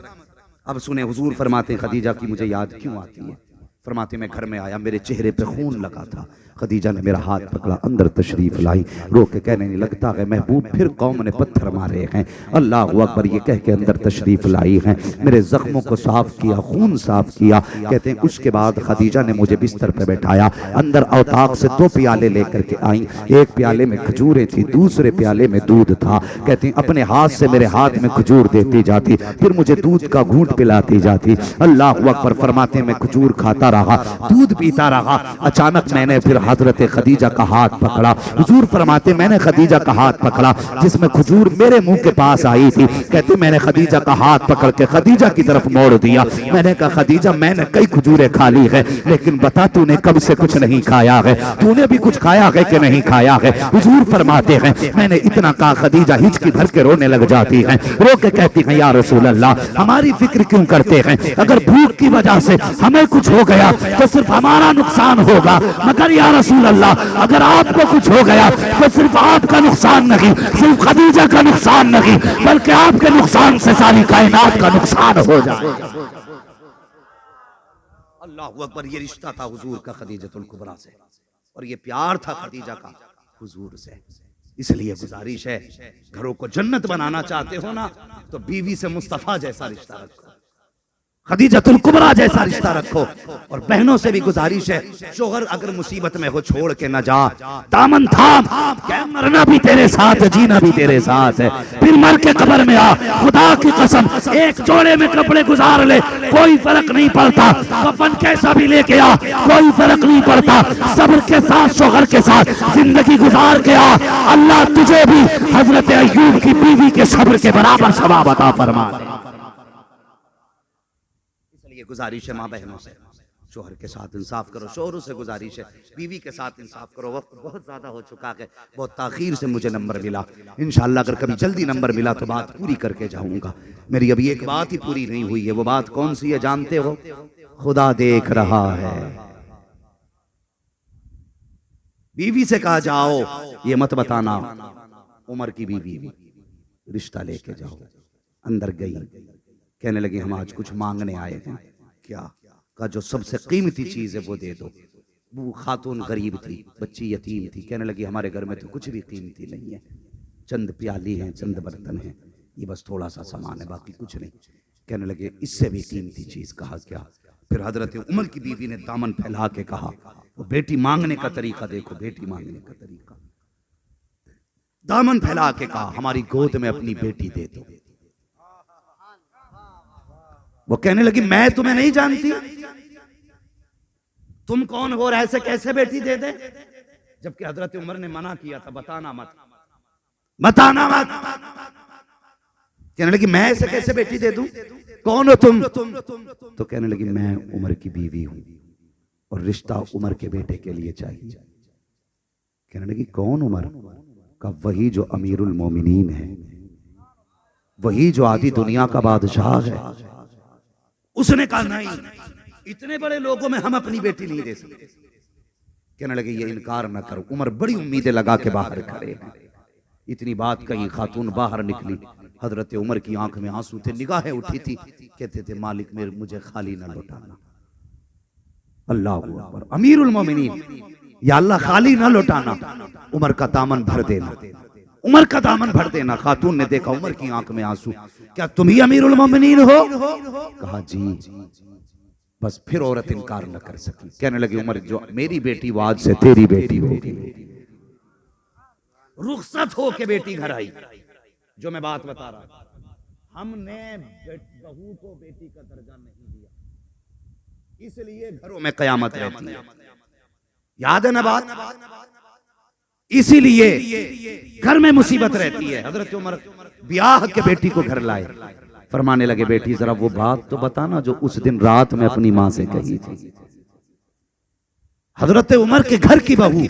अब सुने हुजूर फरमाते खदीजा की मुझे याद क्यों आती है? फरमाते मैं घर में आया, मेरे चेहरे पे खून लगा था, खदीजा ने मेरा हाथ पकड़ा, अंदर तशरीफ लाई, रो के कहने नहीं लगता है महबूब फिर कौम ने पत्थर मारे हैं। अल्लाह अकबर ये कह के अंदर तशरीफ लाई हैं, मेरे जख्मों को साफ किया, खून साफ किया। कहते हैं उसके बाद खदीजा ने मुझे बिस्तर पे बैठाया, अंदर औताक से 2 प्याले लेकर के आई, एक प्याले में खजूरें थी, दूसरे प्याले में दूध था। कहते हैं अपने हाथ से मेरे हाथ में खजूर देती जाती, फिर मुझे दूध का घूंट पिलाती जाती। अल्लाह अकबर। फरमाते मैं खजूर खाता रहा, दूध पीता रहा। अचानक मैंने फिर हजरत खदीजा का हाथ पकड़ा। हुजूर फरमाते मैंने खदीजा का हाथ पकड़ा जिसमें खजूर मेरे मुंह के पास आई थी। कहते मैंने खदीजा का हाथ पकड़ के खदीजा की तरफ मोड़ दिया। मैंने कहा खदीजा मैंने कई खजूरें खा ली है, लेकिन बता तूने कब से कुछ नहीं खाया है, तूने भी कुछ खाया है कि नहीं खाया है? हुजूर फरमाते हैं मैंने इतना कहा खदीजा हिचकी भर के रोने लग जाती है, रो के कहती है या रसूल अल्लाह हमारी फिक्र क्यों करते हैं? अगर भूख की वजह से हमें कुछ हो गया तो सिर्फ हमारा नुकसान होगा, मगर या रसूल अल्लाह अगर आपको कुछ हो गया तो सिर्फ आपका नुकसान नहीं, सिर्फ खदीजा का नुकसान नहीं, बल्कि आपके नुकसान से सारी कायनात का नुकसान हो जाए। अल्लाहू अकबर। ये रिश्ता था हुजूर का खदीजतुल कुबरा से, और ये प्यार था खदीजा का हुजूर से। इसलिए गुजारिश है घरों को जन्नत बनाना चाहते हो ना तो बीवी से मुस्तफा जैसा रिश्ता रखो, खदीजतुल कुबरा जैसा रिश्ता रखो। और बहनों से भी गुजारिश है, शोहर अगर मुसीबत में हो छोड़ के न जा, दामन थाम, क्या मरना भी तेरे साथ है, जीना भी तेरे साथ है। फिर मर के कब्र में आ, खुदा की कसम एक जोड़े में कपड़े गुजार ले, कोई फर्क नहीं पड़ता, कफन कैसा भी लेके आ, कोई फर्क नहीं पड़ता। सब्र के साथ शोहर के साथ जिंदगी गुजार के आ, अल्लाह तुझे भी हजरत अय्यूब की बीवी के सब्र के बराबर सवाब अता फरमा। इसलिए गुजारिश है माँ बहनों से, शोहर के साथ इंसाफ करो, शोहरों से गुजारिश है बीवी के साथ इंसाफ करो। वक्त बहुत ज्यादा हो चुका है, बहुत ताखीर से मुझे नंबर मिला, इंशाअल्लाह अगर कभी जल्दी नंबर मिला तो बात पूरी करके जाऊंगा। मेरी अभी एक बात ही पूरी नहीं हुई है, वो बात कौन सी है जानते हो? खुदा देख रहा है। बीवी से कहा जाओ ये मत बताना उमर की बीवी, रिश्ता लेके जाओ। अंदर गई, कहने लगी हम आज कुछ मांगने आए हैं। क्या? का जो सबसे कीमती चीज है वो दे दो। वो खातून गरीब थी, बच्ची यतीम थी, कहने लगी हमारे घर में तो कुछ भी कीमती नहीं है, चंद प्याली हैं, चंद बर्तन हैं, ये बस थोड़ा सा सामान है, बाकी कुछ नहीं। कहने लगे इससे भी कीमती चीज। कहा क्या? फिर हजरत उमर की बीवी ने दामन फैला के कहा, वो बेटी मांगने का तरीका देखो, बेटी मांगने का तरीका, दामन फैला के कहा हमारी गोद में अपनी बेटी दे दो। वो कहने लगी मैं तुम्हें नहीं जानती, तुम कौन हो, ऐसे कैसे बेटी दे दे? जबकि हजरत उमर ने मना किया था, बताना मत, बताना मत। कहने लगी मैं ऐसे कैसे बेटी दे दूं, कौन हो तुम? तो कहने लगी मैं उमर की बीवी हूं और रिश्ता उमर के बेटे के लिए चाहिए। कहने लगी कौन उमर? का वही जो अमीरुल मोमिनीन है, वही जो आधी दुनिया का बादशाह है। उसने कहा नहीं, इतने बड़े लोगों में हम अपनी बेटी नहीं दे सकते। कहने लगे ये इनकार न करो। उमर बड़ी उम्मीदें लगा के बाहर खड़े हैं। इतनी बात कही, खातून बाहर निकली, हजरत उमर की आंख में आंसू थे, निगाहें उठी थी, कहते थे मालिक मेरे मुझे खाली न लौटाना। अल्लाह अकबर, अमीरुल मोमिनीन, या अल्लाह खाली न लौटाना, उमर का दामन भर देना, उमर का दामन भर देना। खातून ने देखा उमर की आंख में आंसू, क्या तुम ही अमीरुल मोमिनीन हो? कहा जी। बस फिर औरत इनकार न कर सकी। कहने लगी उमर जो मेरी बेटी वो आज से तेरी बेटी होगी। रुखसत हो के बेटी घर आई। जो मैं बात बता रहा, हमने बहू को बेटी का दर्जा नहीं दिया, इसलिए घरों में कयामत रहती है। याद है ना बात? इसीलिए घर में मुसीबत रहती है। हजरत उमर ब्याह के बेटी को घर लाए, फरमाने लगे बेटी जरा वो बात तो बताना जो उस दिन रात में अपनी मां से कही थी। हजरत उमर के घर की बहू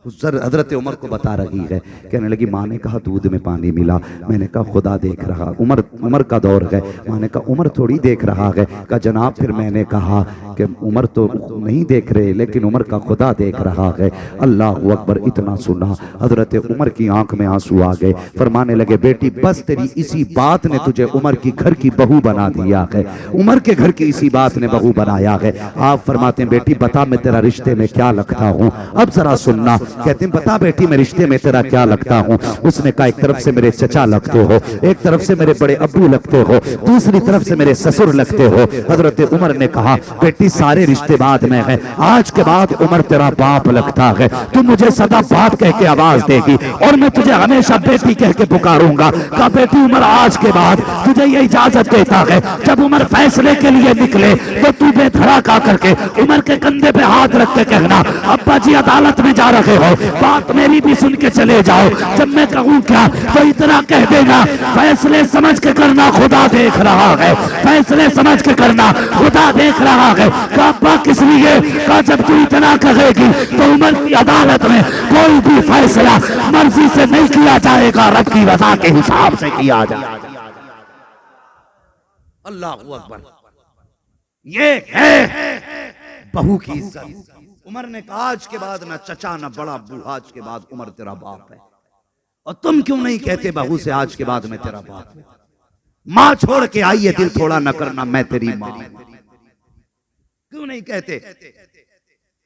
हजरत उमर को बता रही है। कहने लगी माँ ने कहा दूध में पानी मिला। मैंने कहा खुदा देख रहा। उमर का दौर है। माँ ने कहा उमर थोड़ी देख रहा है। कहा जनाब फिर मैंने कहा कि उमर तो नहीं देख रहे लेकिन उमर का खुदा देख रहा है। अल्लाह अकबर। इतना सुना हजरत उमर की आंख में आंसू आ गए। फरमाने लगे बेटी बस तेरी इसी बात ने तुझे उमर की घर की बहू बना दिया है, उमर के घर की इसी बात ने बहू बनाया है। आप फरमाते हैं बेटी बता मैं तेरा रिश्ते में क्या लगता हूँ। अब जरा सुनना। कहते हैं बता बेटी मैं रिश्ते में तेरा क्या लगता हूँ। उसने कहा एक तरफ से मेरे चचा लगते हो, एक तरफ से मेरे बड़े अब्बू लगते हो, दूसरी तरफ से मेरे ससुर लगते हो। हजरत उमर ने कहा बेटी सारे रिश्ते बाद में है, आज के बाद उमर तेरा बाप लगता है। तू मुझे सदा बाप कह के आवाज देगी और मैं तुझे हमेशा बेटी कह के पुकारूंगा। कहा बेटी उमर आज के बाद तुझे ये इजाजत देता है जब उमर फैसले के लिए निकले तो तू बेधड़क आकर के उमर के कंधे पे हाथ रख के कहना अब्बा जी अदालत में जा रहे हो, बात मेरी भी सुन के चले जाओ। जब मैं कहूँ क्या तो इतना कह देना फैसले समझ के करना, खुदा देख रहा है। फैसले समझ के करना, खुदा देख रहा है। अब्बा किस लिए? कहा जब तू इतना कहेगी तो उमर की अदालत में कोई भी फैसला मर्जी से नहीं किया जाएगा, रब की रजा के हिसाब से किया जाएगा। अल्लाह अकबर। ये है बहू की इज्जत। उमर ने कहा आज के बाद ना चचा ना बड़ा बूढ़ा, आज के बाद उमर तेरा बाप है। और तुम क्यों नहीं कहते बहू से आज के बाद मैं तेरा बाप हूं? मां छोड़ के आई है दिल थोड़ा न करना मैं तेरी मां। क्यों नहीं कहते?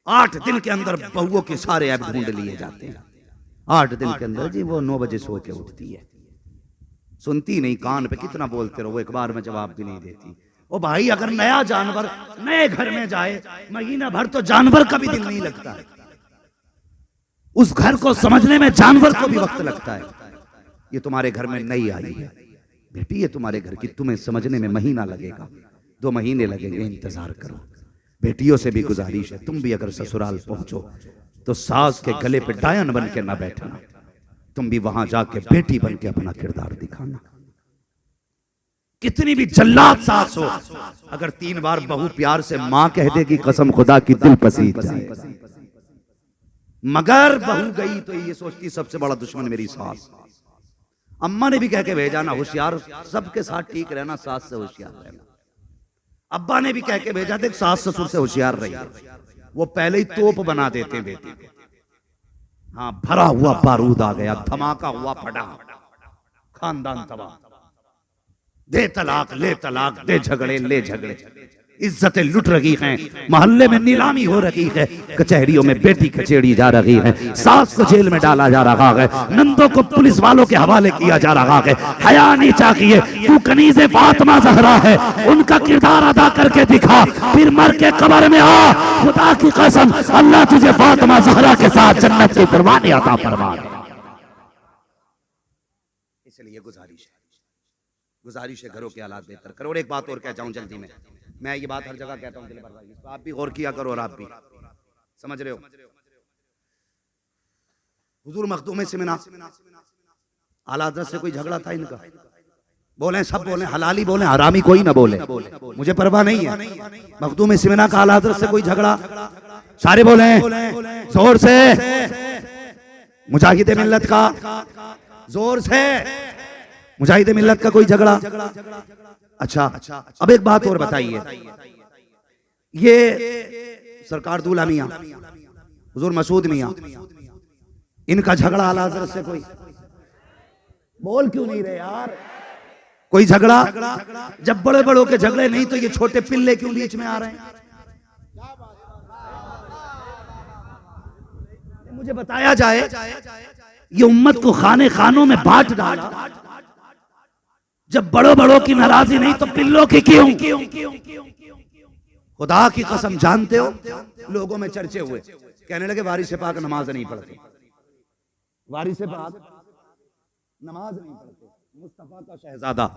8 दिन के अंदर बहुओं के सारे ऐप ढूंढ लिए जाते हैं। 8 दिन के अंदर जी वो 9 बजे सो के उठती है, सुनती नहीं, कान पे कितना बोलते रहो, एक बार में जवाब भी नहीं देती। ओ भाई, अगर नया जानवर नए घर में जाए, महीना भर तो जानवर का भी दिल नहीं लगता है। उस घर को समझने में जानवर को भी वक्त लगता है। ये तुम्हारे घर में नई आई है बेटी, ये तुम्हारे घर की, तुम्हें समझने में महीना लगेगा, 2 महीने लगेंगे, इंतजार करो। बेटियों से भी गुजारिश है, तुम भी अगर ससुराल पहुंचो तो सास के गले पे डायन बन के ना बैठना, तुम भी वहां जाके बेटी बन के अपना किरदार दिखाना। कितनी भी जल्लाद सास हो, अगर 3 बार बहू प्यार से मां कह देगी, कसम खुदा की दिल पसीज जाए। मगर बहू गई तो ये सोचती सबसे बड़ा दुश्मन मेरी सास। अम्मा ने भी कह के भेजा ना, होशियार सबके साथ ठीक रहना, सास से होशियार रहना। अब्बा ने भी कह के भेजा, देख सास ससुर से होशियार रही, वो पहले ही तोप बना देते बेटी। हाँ, भरा हुआ बारूद आ गया, धमाका हुआ, फटा, खानदान तबाह। दे तलाक, ले तलाक, दे झगड़े, ले झगड़े, इज्जतें लुट रही हैं, मोहल्ले में नीलामी हो रही है, कचहरियों में बेटी कचेड़ी जा रही है, सास को जेल में डाला जा रहा है, नंदों को पुलिस वालों के हवाले किया जा रहा है। हया नहीं चाहिए, तू कनीज़े फातिमा ज़हरा है, उनका किरदार अदा करके दिखा, फिर मर के कब्र में आ। खुदा की कसम, अल्लाह तुझे फातिमा ज़हरा के साथ जन्नत की कुर्बानी अता फरमा। इसलिए गुजारिश है, घरों के हालात बेहतर करो। और एक बात और कह जाऊं जल्दी में, मैं ये बात हर जगह कहता हूं, इसको आप भी गौर किया करो, और आप भी समझ रहे हो। हुजूर मखदूम सिमना आला हज़रत से कोई झगड़ा था इनका, बोले सब बोले, हलाली बोले, हरामी कोई ना बोले, मुझे परवाह नहीं है। मखदूम सिमना का आला हज़रत से कोई झगड़ा, सारे बोले जोर से, मुजाहिद मिल्लत का जोर से, मुजाहिद मिल्लत का कोई झगड़ा। अच्छा, अब एक बात और बताइए, ये सरकार दूल्हा मियां, हुजूर मसूद मियां, इनका झगड़ा आला हज़रत से कोई, बोल क्यों नहीं रहे यार, कोई झगड़ा? जब बड़े बड़ों के झगड़े नहीं तो ये छोटे पिल्ले क्यों बीच में आ रहे हैं? मुझे बताया जाए, ये उम्मत को खाने खानों में बांट डाला, जब बड़ों बड़ों की नाराजी नहीं तो पिल्लों की क्यों? खुदा की कसम, जानते हो लोगों में चर्चे हुए, कहने लगे वारिस पाक नमाज नहीं पढ़ते, वारिस पाक नमाज नहीं पढ़ते, मुस्तफा का शहजादा,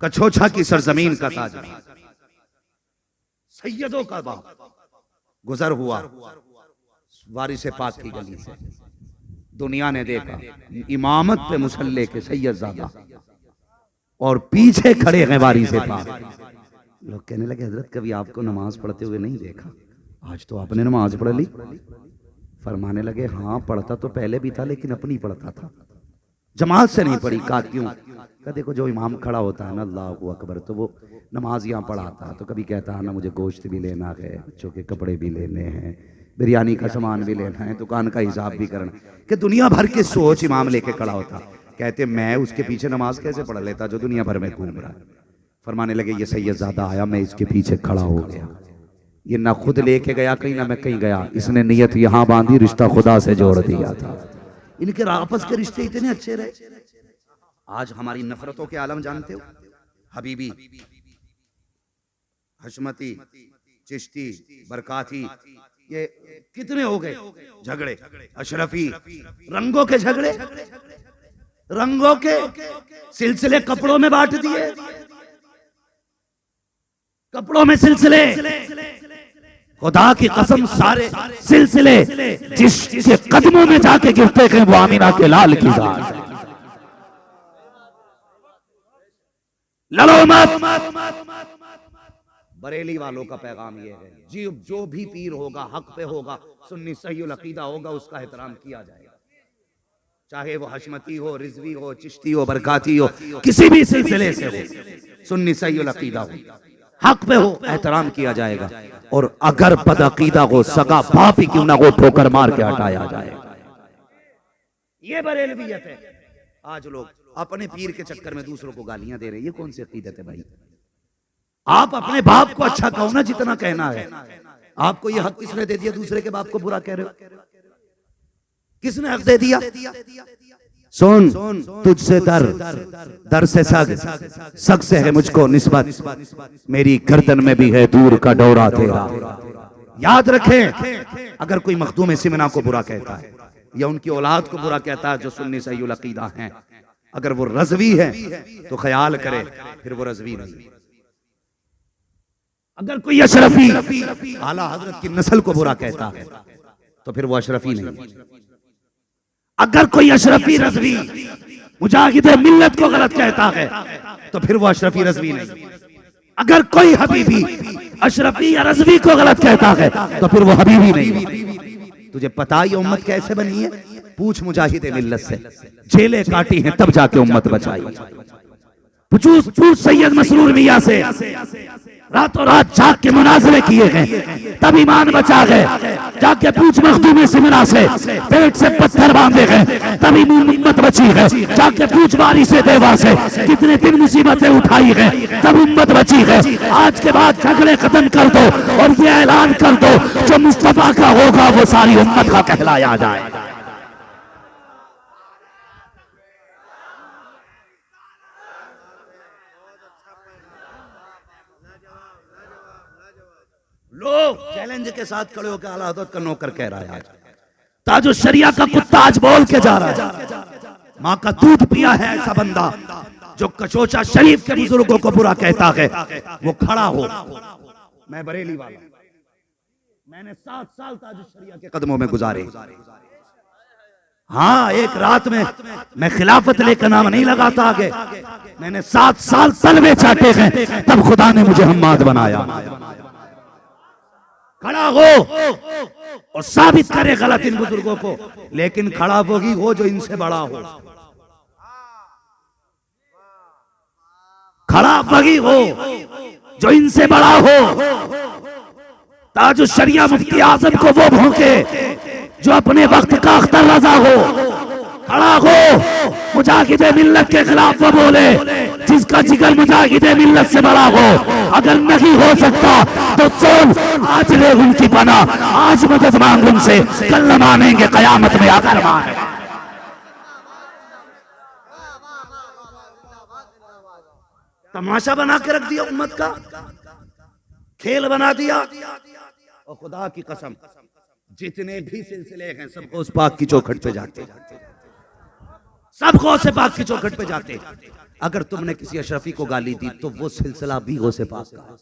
कछोछा की सरजमीन का ताज, सैयदों का बाप गुजर हुआ वारिस पाक की गली से। दुनिया ने देखा इमामत पे मुसल्ले के सैयदजादा, और पीछे खड़े हैं वारिस पाक। लोग कहने लगे हजरत कभी आपको नमाज पढ़ते हुए नहीं देखा, आज तो आपने नमाज पढ़ ली। फरमाने लगे हाँ पढ़ता तो पहले भी था, लेकिन अपनी पढ़ता था, जमात से नहीं पढ़ी। कहा क्यों? कहा देखो जो इमाम खड़ा होता है ना, अल्लाहु अकबर, तो वो नमाज यहाँ पढ़ाता, तो कभी कहता है ना मुझे गोश्त भी लेना है, बच्चों के कपड़े भी लेने हैं, बिरयानी का सामान भी लेना है, दुकान का हिसाब भी करना, कि दुनिया भर की सोच इमाम लेके खड़ा होता। कहते मैं उसके पीछे नमाज कैसे पढ़ लेता जो दुनिया भर में घूम रहा है। फरमाने लगे ये सैयदजादा आया, मैं इसके पीछे खड़ा हो गया, ये ना खुद लेके गया कहीं, ना मैं कहीं गया, इसने नियत यहाँ बांधी, रिश्ता खुदा से जोड़ दिया था। इनके आपस के रिश्ते इतने अच्छे रहे। आज हमारी नफरतों के आलम जानते हो, हबीबी, हशमती, चिश्ती, बरकाती, ये कितने हो गए झगड़े, अशरफी, रंगों के झगड़े, रंगों के सिलसिले कपड़ों में बांट दिए, कपड़ों में सिलसिले। खुदा की कसम सारे सिलसिले जिसके कदमों में जाके गिरते हैं वो आमीना के लाल की जात। लड़ो मत। बरेली वालों का पैगाम ये है, जी जो भी पीर होगा हक पे होगा, सुन्नी सहीउल अकीदा होगा, उसका एहतराम किया जाएगा, चाहे वो हशमती हो, रिजवी हो, चिश्ती हो, बरकाती हो, किसी भी सिलसिले से हो, सुन्नी सहीउल अकीदा हो, हक पे हो, एहतराम किया जाएगा। और अगर बदअकीदा हो, सगा बाप ही क्यों ना हो, ठोकर मार के हटाया जाएगा। ये बरेलवियत है। आज लोग अपने पीर के चक्कर में दूसरों को गालियां दे रहे हैं, ये कौन सी अकीदत है भाई? आप अपने बाप को अच्छा कहो ना जितना कहना है। आपको ये हक किसने दे दिया दूसरे के बाप को बुरा कह रहे हो? किसने हक दे दिया? सुन, तुझसे दर से सग से है मुझको निस्बत, मेरी गर्दन में भी है दूर का डोरा तेरा। याद रखें, अगर कोई मखदूम सिमना को बुरा कहता है या उनकी औलाद को बुरा कहता है जो सुन्नी सहीउल अकीदा हैं, अगर वो रज़वी है तो ख्याल करे फिर वो रज़वी नहीं। अगर कोई अशरफी आला हजरत की नस्ल को बुरा कहता है तो फिर वो अशरफी नहीं। अगर कोई अशरफी रज़वी मुजाहिद मिल्लत को गलत कहता है तो फिर वो अशरफी रज़वी नहीं। अगर कोई हबीबी अशरफी या रज़वी को गलत कहता है तो फिर वो हबीबी नहीं। तुझे पता ही उम्मत कैसे बनी है? पूछ मुजाहिद मिल्लत से, जेलें काटी हैं तब जाके उम्मत बचाई। पूछ सैयद मसरूर मियां से, रातों रात जाग के मुनाजरे किए गए तब ईमान बचा गए। जाके पूछ मखदूम सिमरा से, पेट से पत्थर बांधे गए तभी उम्मत बची है। जाके पूछ बारी से देवा से, कितने दिन मुसीबतें उठाई गए तब उम्मत बची है। आज के बाद झगड़े खत्म कर दो और ये ऐलान कर दो, जो मुस्तफा का होगा वो सारी उम्मत का कहलाया जाएगा। लोग चैलेंज के साथ खड़े होकर आला हज़रत का नौकर कह रहा है, ताजो शरिया का कुत्ता आज बोल के जा रहा है, माँ का दूध पिया है ऐसा बंदा जो कचोचा शरीफ के बुजुर्गों को बुरा कहता है, वो खड़ा हो। मैं बरेली वाला, मैंने 7 साल ताजो शरिया के कदमों में गुजारे। हाँ, एक रात में मैं खिलाफत लेकर नाम नहीं लगाता आगे, मैंने 7 साल तलवे चाटे हैं तब खुदा ने मुझे हम्माद बनाया। खड़ा हो और साबित करे गलत इन बुजुर्गों को, लेकिन खड़ा वही हो जो इनसे बड़ा हो। खड़ा वही हो जो इनसे बड़ा हो। ताजुश शरिया मुफ्ती आजम को वो भौंके जो अपने वक्त का अख्तर रजा हो। खड़ा हो, मुजाहिद मिल्लत के खिलाफ वो बोले जिसका जिगर मुजाहिद मिल्लत से बड़ा हो। अगर नहीं हो सकता तो सुन, आज ले उनकी पना, आज मदद मांग उनसे, कल न मानेंगे कयामत में आकर माने। तमाशा बना के रख दिया उम्मत का, खेल बना दिया। और खुदा की कसम, जितने भी सिलसिले हैं सब गौस पाक की चौखट पे जाते, सब गौस पाक की चौखट पे जाते। अगर तुमने किसी अशरफी को गाली दी तो वो सिलसिला भी गौस पाक का है।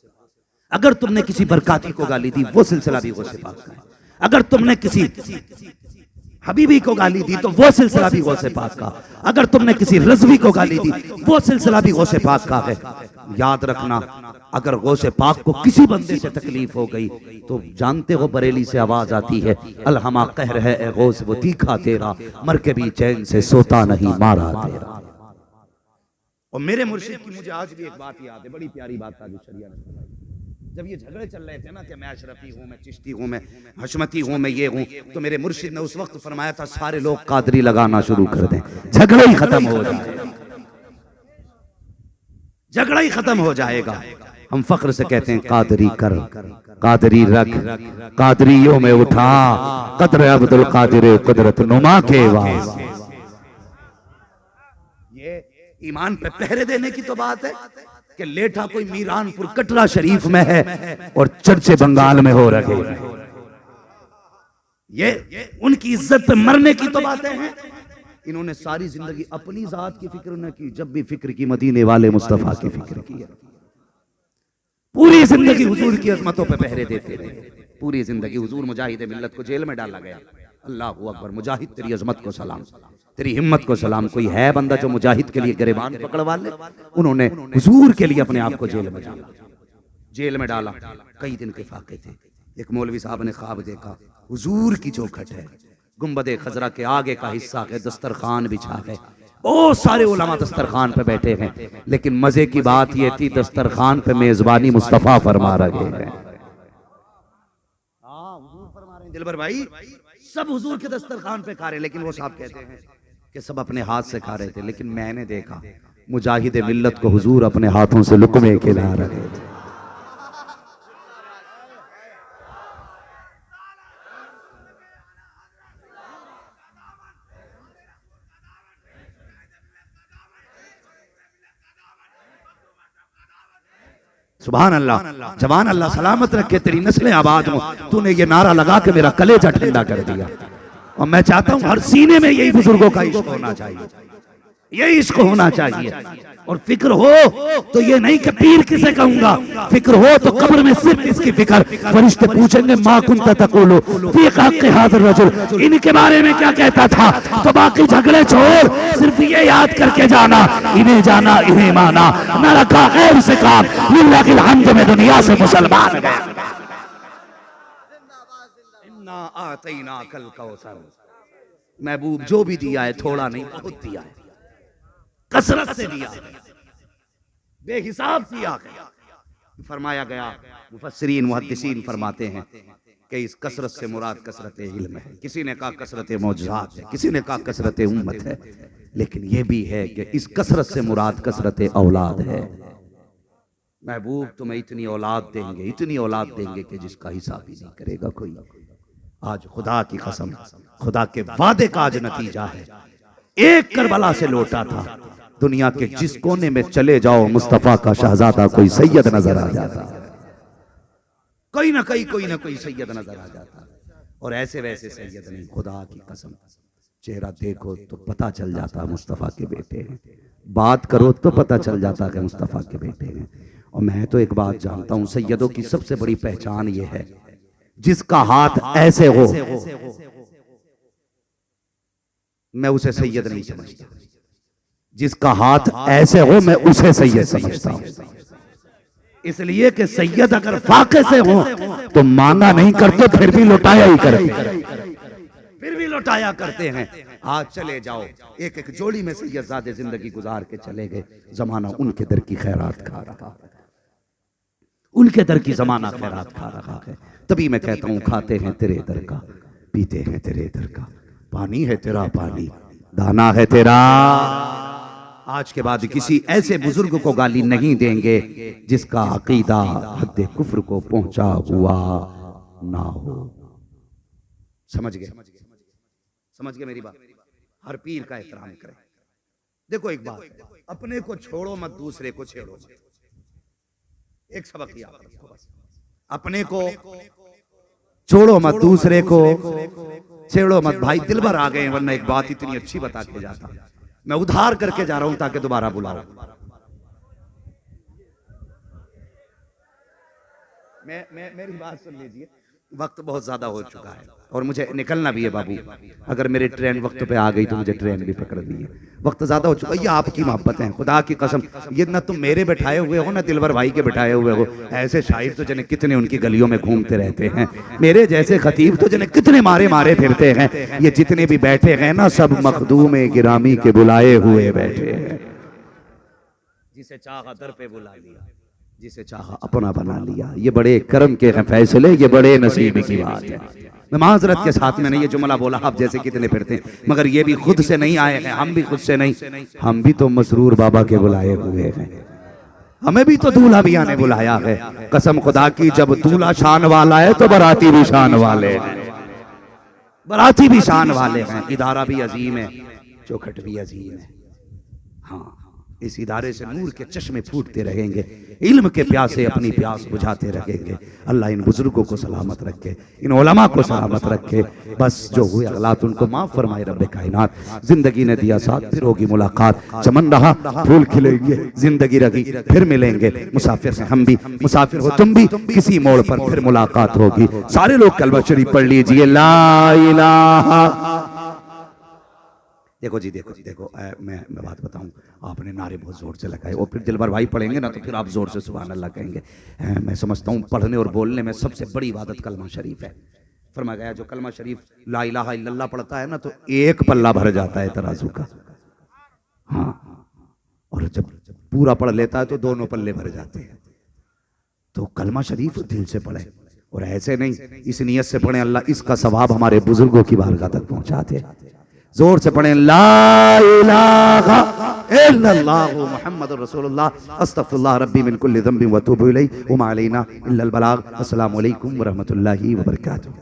अगर तुमने किसी बरकाती को गाली दी वो सिलसिला भी गौस पाक का है। अगर तुमने किसी हबीबी को गाली दी तो वो सिलसिला भी गौसे पाक का। अगर तुमने किसी रज़वी को गाली दी वो सिलसिला भी गौसे पाक का है। याद रखना, अगर गौसे पाक को किसी बंदे से तकलीफ हो गई तो जानते हो बरेली से आवाज आती है, अलहमा कहर है ए गौस वो तीखा तेरा, मर के भी चैन से सोता नहीं मारा तेरा। और मेरे मुर्शिद की मुझे आज भी एक बात याद है, बड़ी प्यारी बात था जो शरिया ने, जब ये झगड़े चल रहे थे ना कि मैं अशरफी हूँ, मैं चिश्ती हूँ, मैं हशमती हूँ, मैं ये हूँ, तो मेरे मुर्शिद ने उस वक्त फरमाया था सारे लोग कादरी लगाना शुरू कर दें, झगड़ा ही खत्म हो जाएगा, झगड़ा ही खत्म हो जाएगा। हम फख्र से कहते हैं कादरी कर, कादरी रख, कादरियों में उठा कदर अब्दुल कादिर कुदरत नुमा के वास। ये ईमान पे पहरे देने की तो बात है कि लेठा कोई मीरानपुर कटरा शरीफ में है और चर्चे बंगाल में हो रहे हैं। ये उनकी इज्जत पे मरने की तो बातें हैं। इन्होंने सारी जिंदगी अपनी जात की फिक्र न की, जब भी फिक्र की मदीने वाले मुस्तफा की फिक्र की। पूरी जिंदगी हुजूर की अजमतों पे पहरे देते रहे, पूरी जिंदगी। हुजूर मुजाहिद मिल्लत को जेल में डाला गया। अल्लाह अकबर, मुजाहिद तेरी अजमत को सलाम, तेरी हिम्मत को सलाम। कोई है बंदा जो मुजाहिद के लिए गिरबान पकड़वा ले? उन्होंने हुजूर के लिए अपने आप को जेल में डाला, जेल में डाला। कई दिन के फाके थे। एक मौलवी साहब ने ख्वाब देखा, हुजूर की चौखट है, गुंबदे खजरा के आगे का हिस्सा है, दस्तरखान बिछा है, बहुत सारे उलमा दस्तरखान पे बैठे हैं। लेकिन मजे की बात यह थी दस्तरखान पे मेजबानी मुस्तफा फरमा रहे हैं। दिलबर भाई, सब हुजूर के दस्तरखान पे खा रहे, लेकिन वो साहब कहते हैं कि सब अपने हाथ से खा रहे थे। लेकिन मैंने देखा मुजाहिद मिल्लत को हुजूर अपने हाथों से लुकमे खिला रहे थे। सुभान अल्लाह, जवान अल्लाह सलामत रखे, तेरी नस्लें आबाद हो। तूने ये नारा लगा के मेरा कलेजा ठंडा कर दिया। और मैं चाहता हूं हर सीने में यही बुजुर्गों का इश्क होना चाहिए, यही इश्क होना चाहिए। और फिक्र हो तो ये नहीं कि पीर किसे कहूंगा, फिक्र हो तो कब्र में सिर्फ इसकी फिक्र। फरिश्ते पूछेंगे मा कुंता तक़ूलु फी हक़्क़ि हाज़ा रजुल, इनके बारे में क्या कहता था। तो बाकी झगड़े छोड़, सिर्फ ये याद करके जाना, इन्हें जाना इन्हें माना, न रखा गैर से काम, लिल्लाहिल हम्द में दुनिया से मुसलमान गए। इन्ना आतैनाकल कौसर, महबूब जो भी दिया है थोड़ा नहीं बहुत दिया है, कसरत से दिया, बेहिसाब दिया गया। फरमाया गया, मुफस्सिरीन मुहद्दिसीन फरमाते हैं कि इस कसरत से मुराद कसरत इल्म है, किसी ने कहा कसरत मौजज़ात है, किसी ने कहा कसरत उम्मत है, लेकिन यह भी है कि इस कसरत से मुराद कसरत औलाद है। महबूब तुम्हें इतनी औलाद देंगे, इतनी औलाद देंगे कि जिसका हिसाब ही नहीं करेगा कोई। आज खुदा की कसम, खुदा के वादे का आज नतीजा है। एक करबला से लौटा था, दुनिया के जिस कोने में चले जाओ मुस्तफा का शहजादा कोई सैयद नजर आ जाता, कोई ना कोई सैयद नजर आ जाता। और ऐसे वैसे सैयद नहीं, खुदा की कसम, चेहरा देखो तो पता चल जाता मुस्तफा के बेटे हैं, बात करो तो पता चल जाता कि मुस्तफा के बेटे हैं। और मैं तो एक बात जानता हूं, सैयदों की सबसे बड़ी पहचान ये है, जिसका हाथ ऐसे हो मैं उसे सैयद नहीं समझता, जिसका हाथ ऐसे हो मैं उसे सैयद समझता हूं। इसलिए कि सैयद अगर फाके से हो तो मांगा नहीं करते, फिर भी लौटाया ही करते, फिर भी लौटाया करते हैं। आज चले जाओ, एक एक जोड़ी में सैयदजादे जिंदगी गुजार के चले गए, जमाना उनके दर की खैरात खा रहा है, उनके दर की जमाना खैरात खा रहा है। तभी मैं कहता हूं, खाते हैं तेरे दर का, पीते हैं तेरे दर का, पानी है तेरा पानी, दाना है तेरा। आज के बाद किसी ऐसे बुजुर्ग को गाली नहीं देंगे जिसका अकीदा हद कुफ्र को पहुंचा हुआ ना हो। समझ गए, समझ गए मेरी बात। हर पीर का एहतराम करें। देखो एक बात, अपने को छोड़ो मत, दूसरे को छेड़ो मत। एक सबक याद रखो बस, अपने को छोड़ो मत, दूसरे को छेड़ो मत। भाई दिलबर आ गए, वरना एक बात इतनी अच्छी बता के जाता। मैं उधार करके जा रहा हूं ताकि दोबारा बुलाओ। मेरी बात सुन लीजिए, वक्त बहुत ज्यादा हो चुका है और मुझे निकलना भी है बाबू। अगर मेरी ट्रेन वक्त पे आ गई तो मुझे ट्रेन भी पकड़नी है, वक्त ज्यादा हो चुका है। ये आपकी मोहब्बत है, खुदा की कसम, ये ना तुम मेरे बैठाए हुए हो ना दिलवर भाई के बैठाए हुए हो। ऐसे शायर तो जने कितने उनकी गलियों में घूमते रहते हैं, मेरे जैसे खतीब तो जने कितने मारे मारे फिरते हैं। ये जितने भी बैठे हैं ना, सब मखदूम गिरामी के बुलाए हुए बैठे हैं। जिसे चाहा दर पे बुला लिया, जिसे चाहा अपना बना लिया। ये बड़े कर्म के हैं फैसले, ये बड़े नसीब की बात है। मैं माजरत के साथ में नहीं ये जुमला बोला, आप जैसे कितने फिरते हैं, मगर ये भी खुद से नहीं आए हैं, हम भी खुद से नहीं, हम भी तो मसरूर बाबा के बुलाए हुए हैं। हमें भी तो दूल्हा भैया ने बुलाया है। कसम खुदा की, जब दूल्हा शान वाला है तो बाराती भी शान वाले हैं, बाराती भी शान वाले हैं। इदारा भी अजीम है, चौखट भी अजीम है। हाँ, इस इदारे से नूर के चश्मे फूटते रहेंगे, इल्म के प्यासे अपनी प्यास बुझाते रहेंगे। अल्लाह इन बुजुर्गों को सलामत रखे, इन उलमा को सलामत रखे। बस जो हुए अगलात उनको माफ फरमाए रब्बे कायनात। जिंदगी ने दिया साथ, फिर होगी मुलाकात। चमन रहा फूल खिलेंगे, जिंदगी रही फिर मिलेंगे। मुसाफिर हैं हम भी, मुसाफिर हो तुम भी, किसी मोड़ पर फिर मुलाकात होगी। सारे लोग कलमा शरीफ पढ़ लीजिए, ला इलाहा। देखो जी, देखो मैं बात बताऊं, आपने नारे बहुत जोर से लगाए और फिर दिलबर भाई पढ़ेंगे ना तो फिर आप जोर से सुभान अल्लाह कहेंगे। मैं समझता हूं पढ़ने और बोलने में सबसे बड़ी इबादत कलमा शरीफ है। फरमाया गया जो कलमा शरीफ ला इलाहा इल्लल्लाह पढ़ता है ना तो एक पल्ला भर जाता है तराजू का। हाँ, और जब पूरा पढ़ लेता है तो दोनों पल्ले भर जाते हैं। तो कलमा शरीफ दिल से पढ़े और ऐसे नहीं, इस नियत से पढ़े अल्लाह इसका सवाब हमारे बुजुर्गों की बारगाह तक पहुंचाते। जोर से पढ़ें, ला इलाहा इल्लल्लाह मुहम्मदुर रसूलुल्लाह अस्तगफिरुल्लाह रब्बी मिन कुल्ली ज़ंबिन व अतूबु इलैहि व मा अलैना इल्लल बलाग। अस्सलामु अलैकुम व रहमतुल्लाहि व बरकातुहू।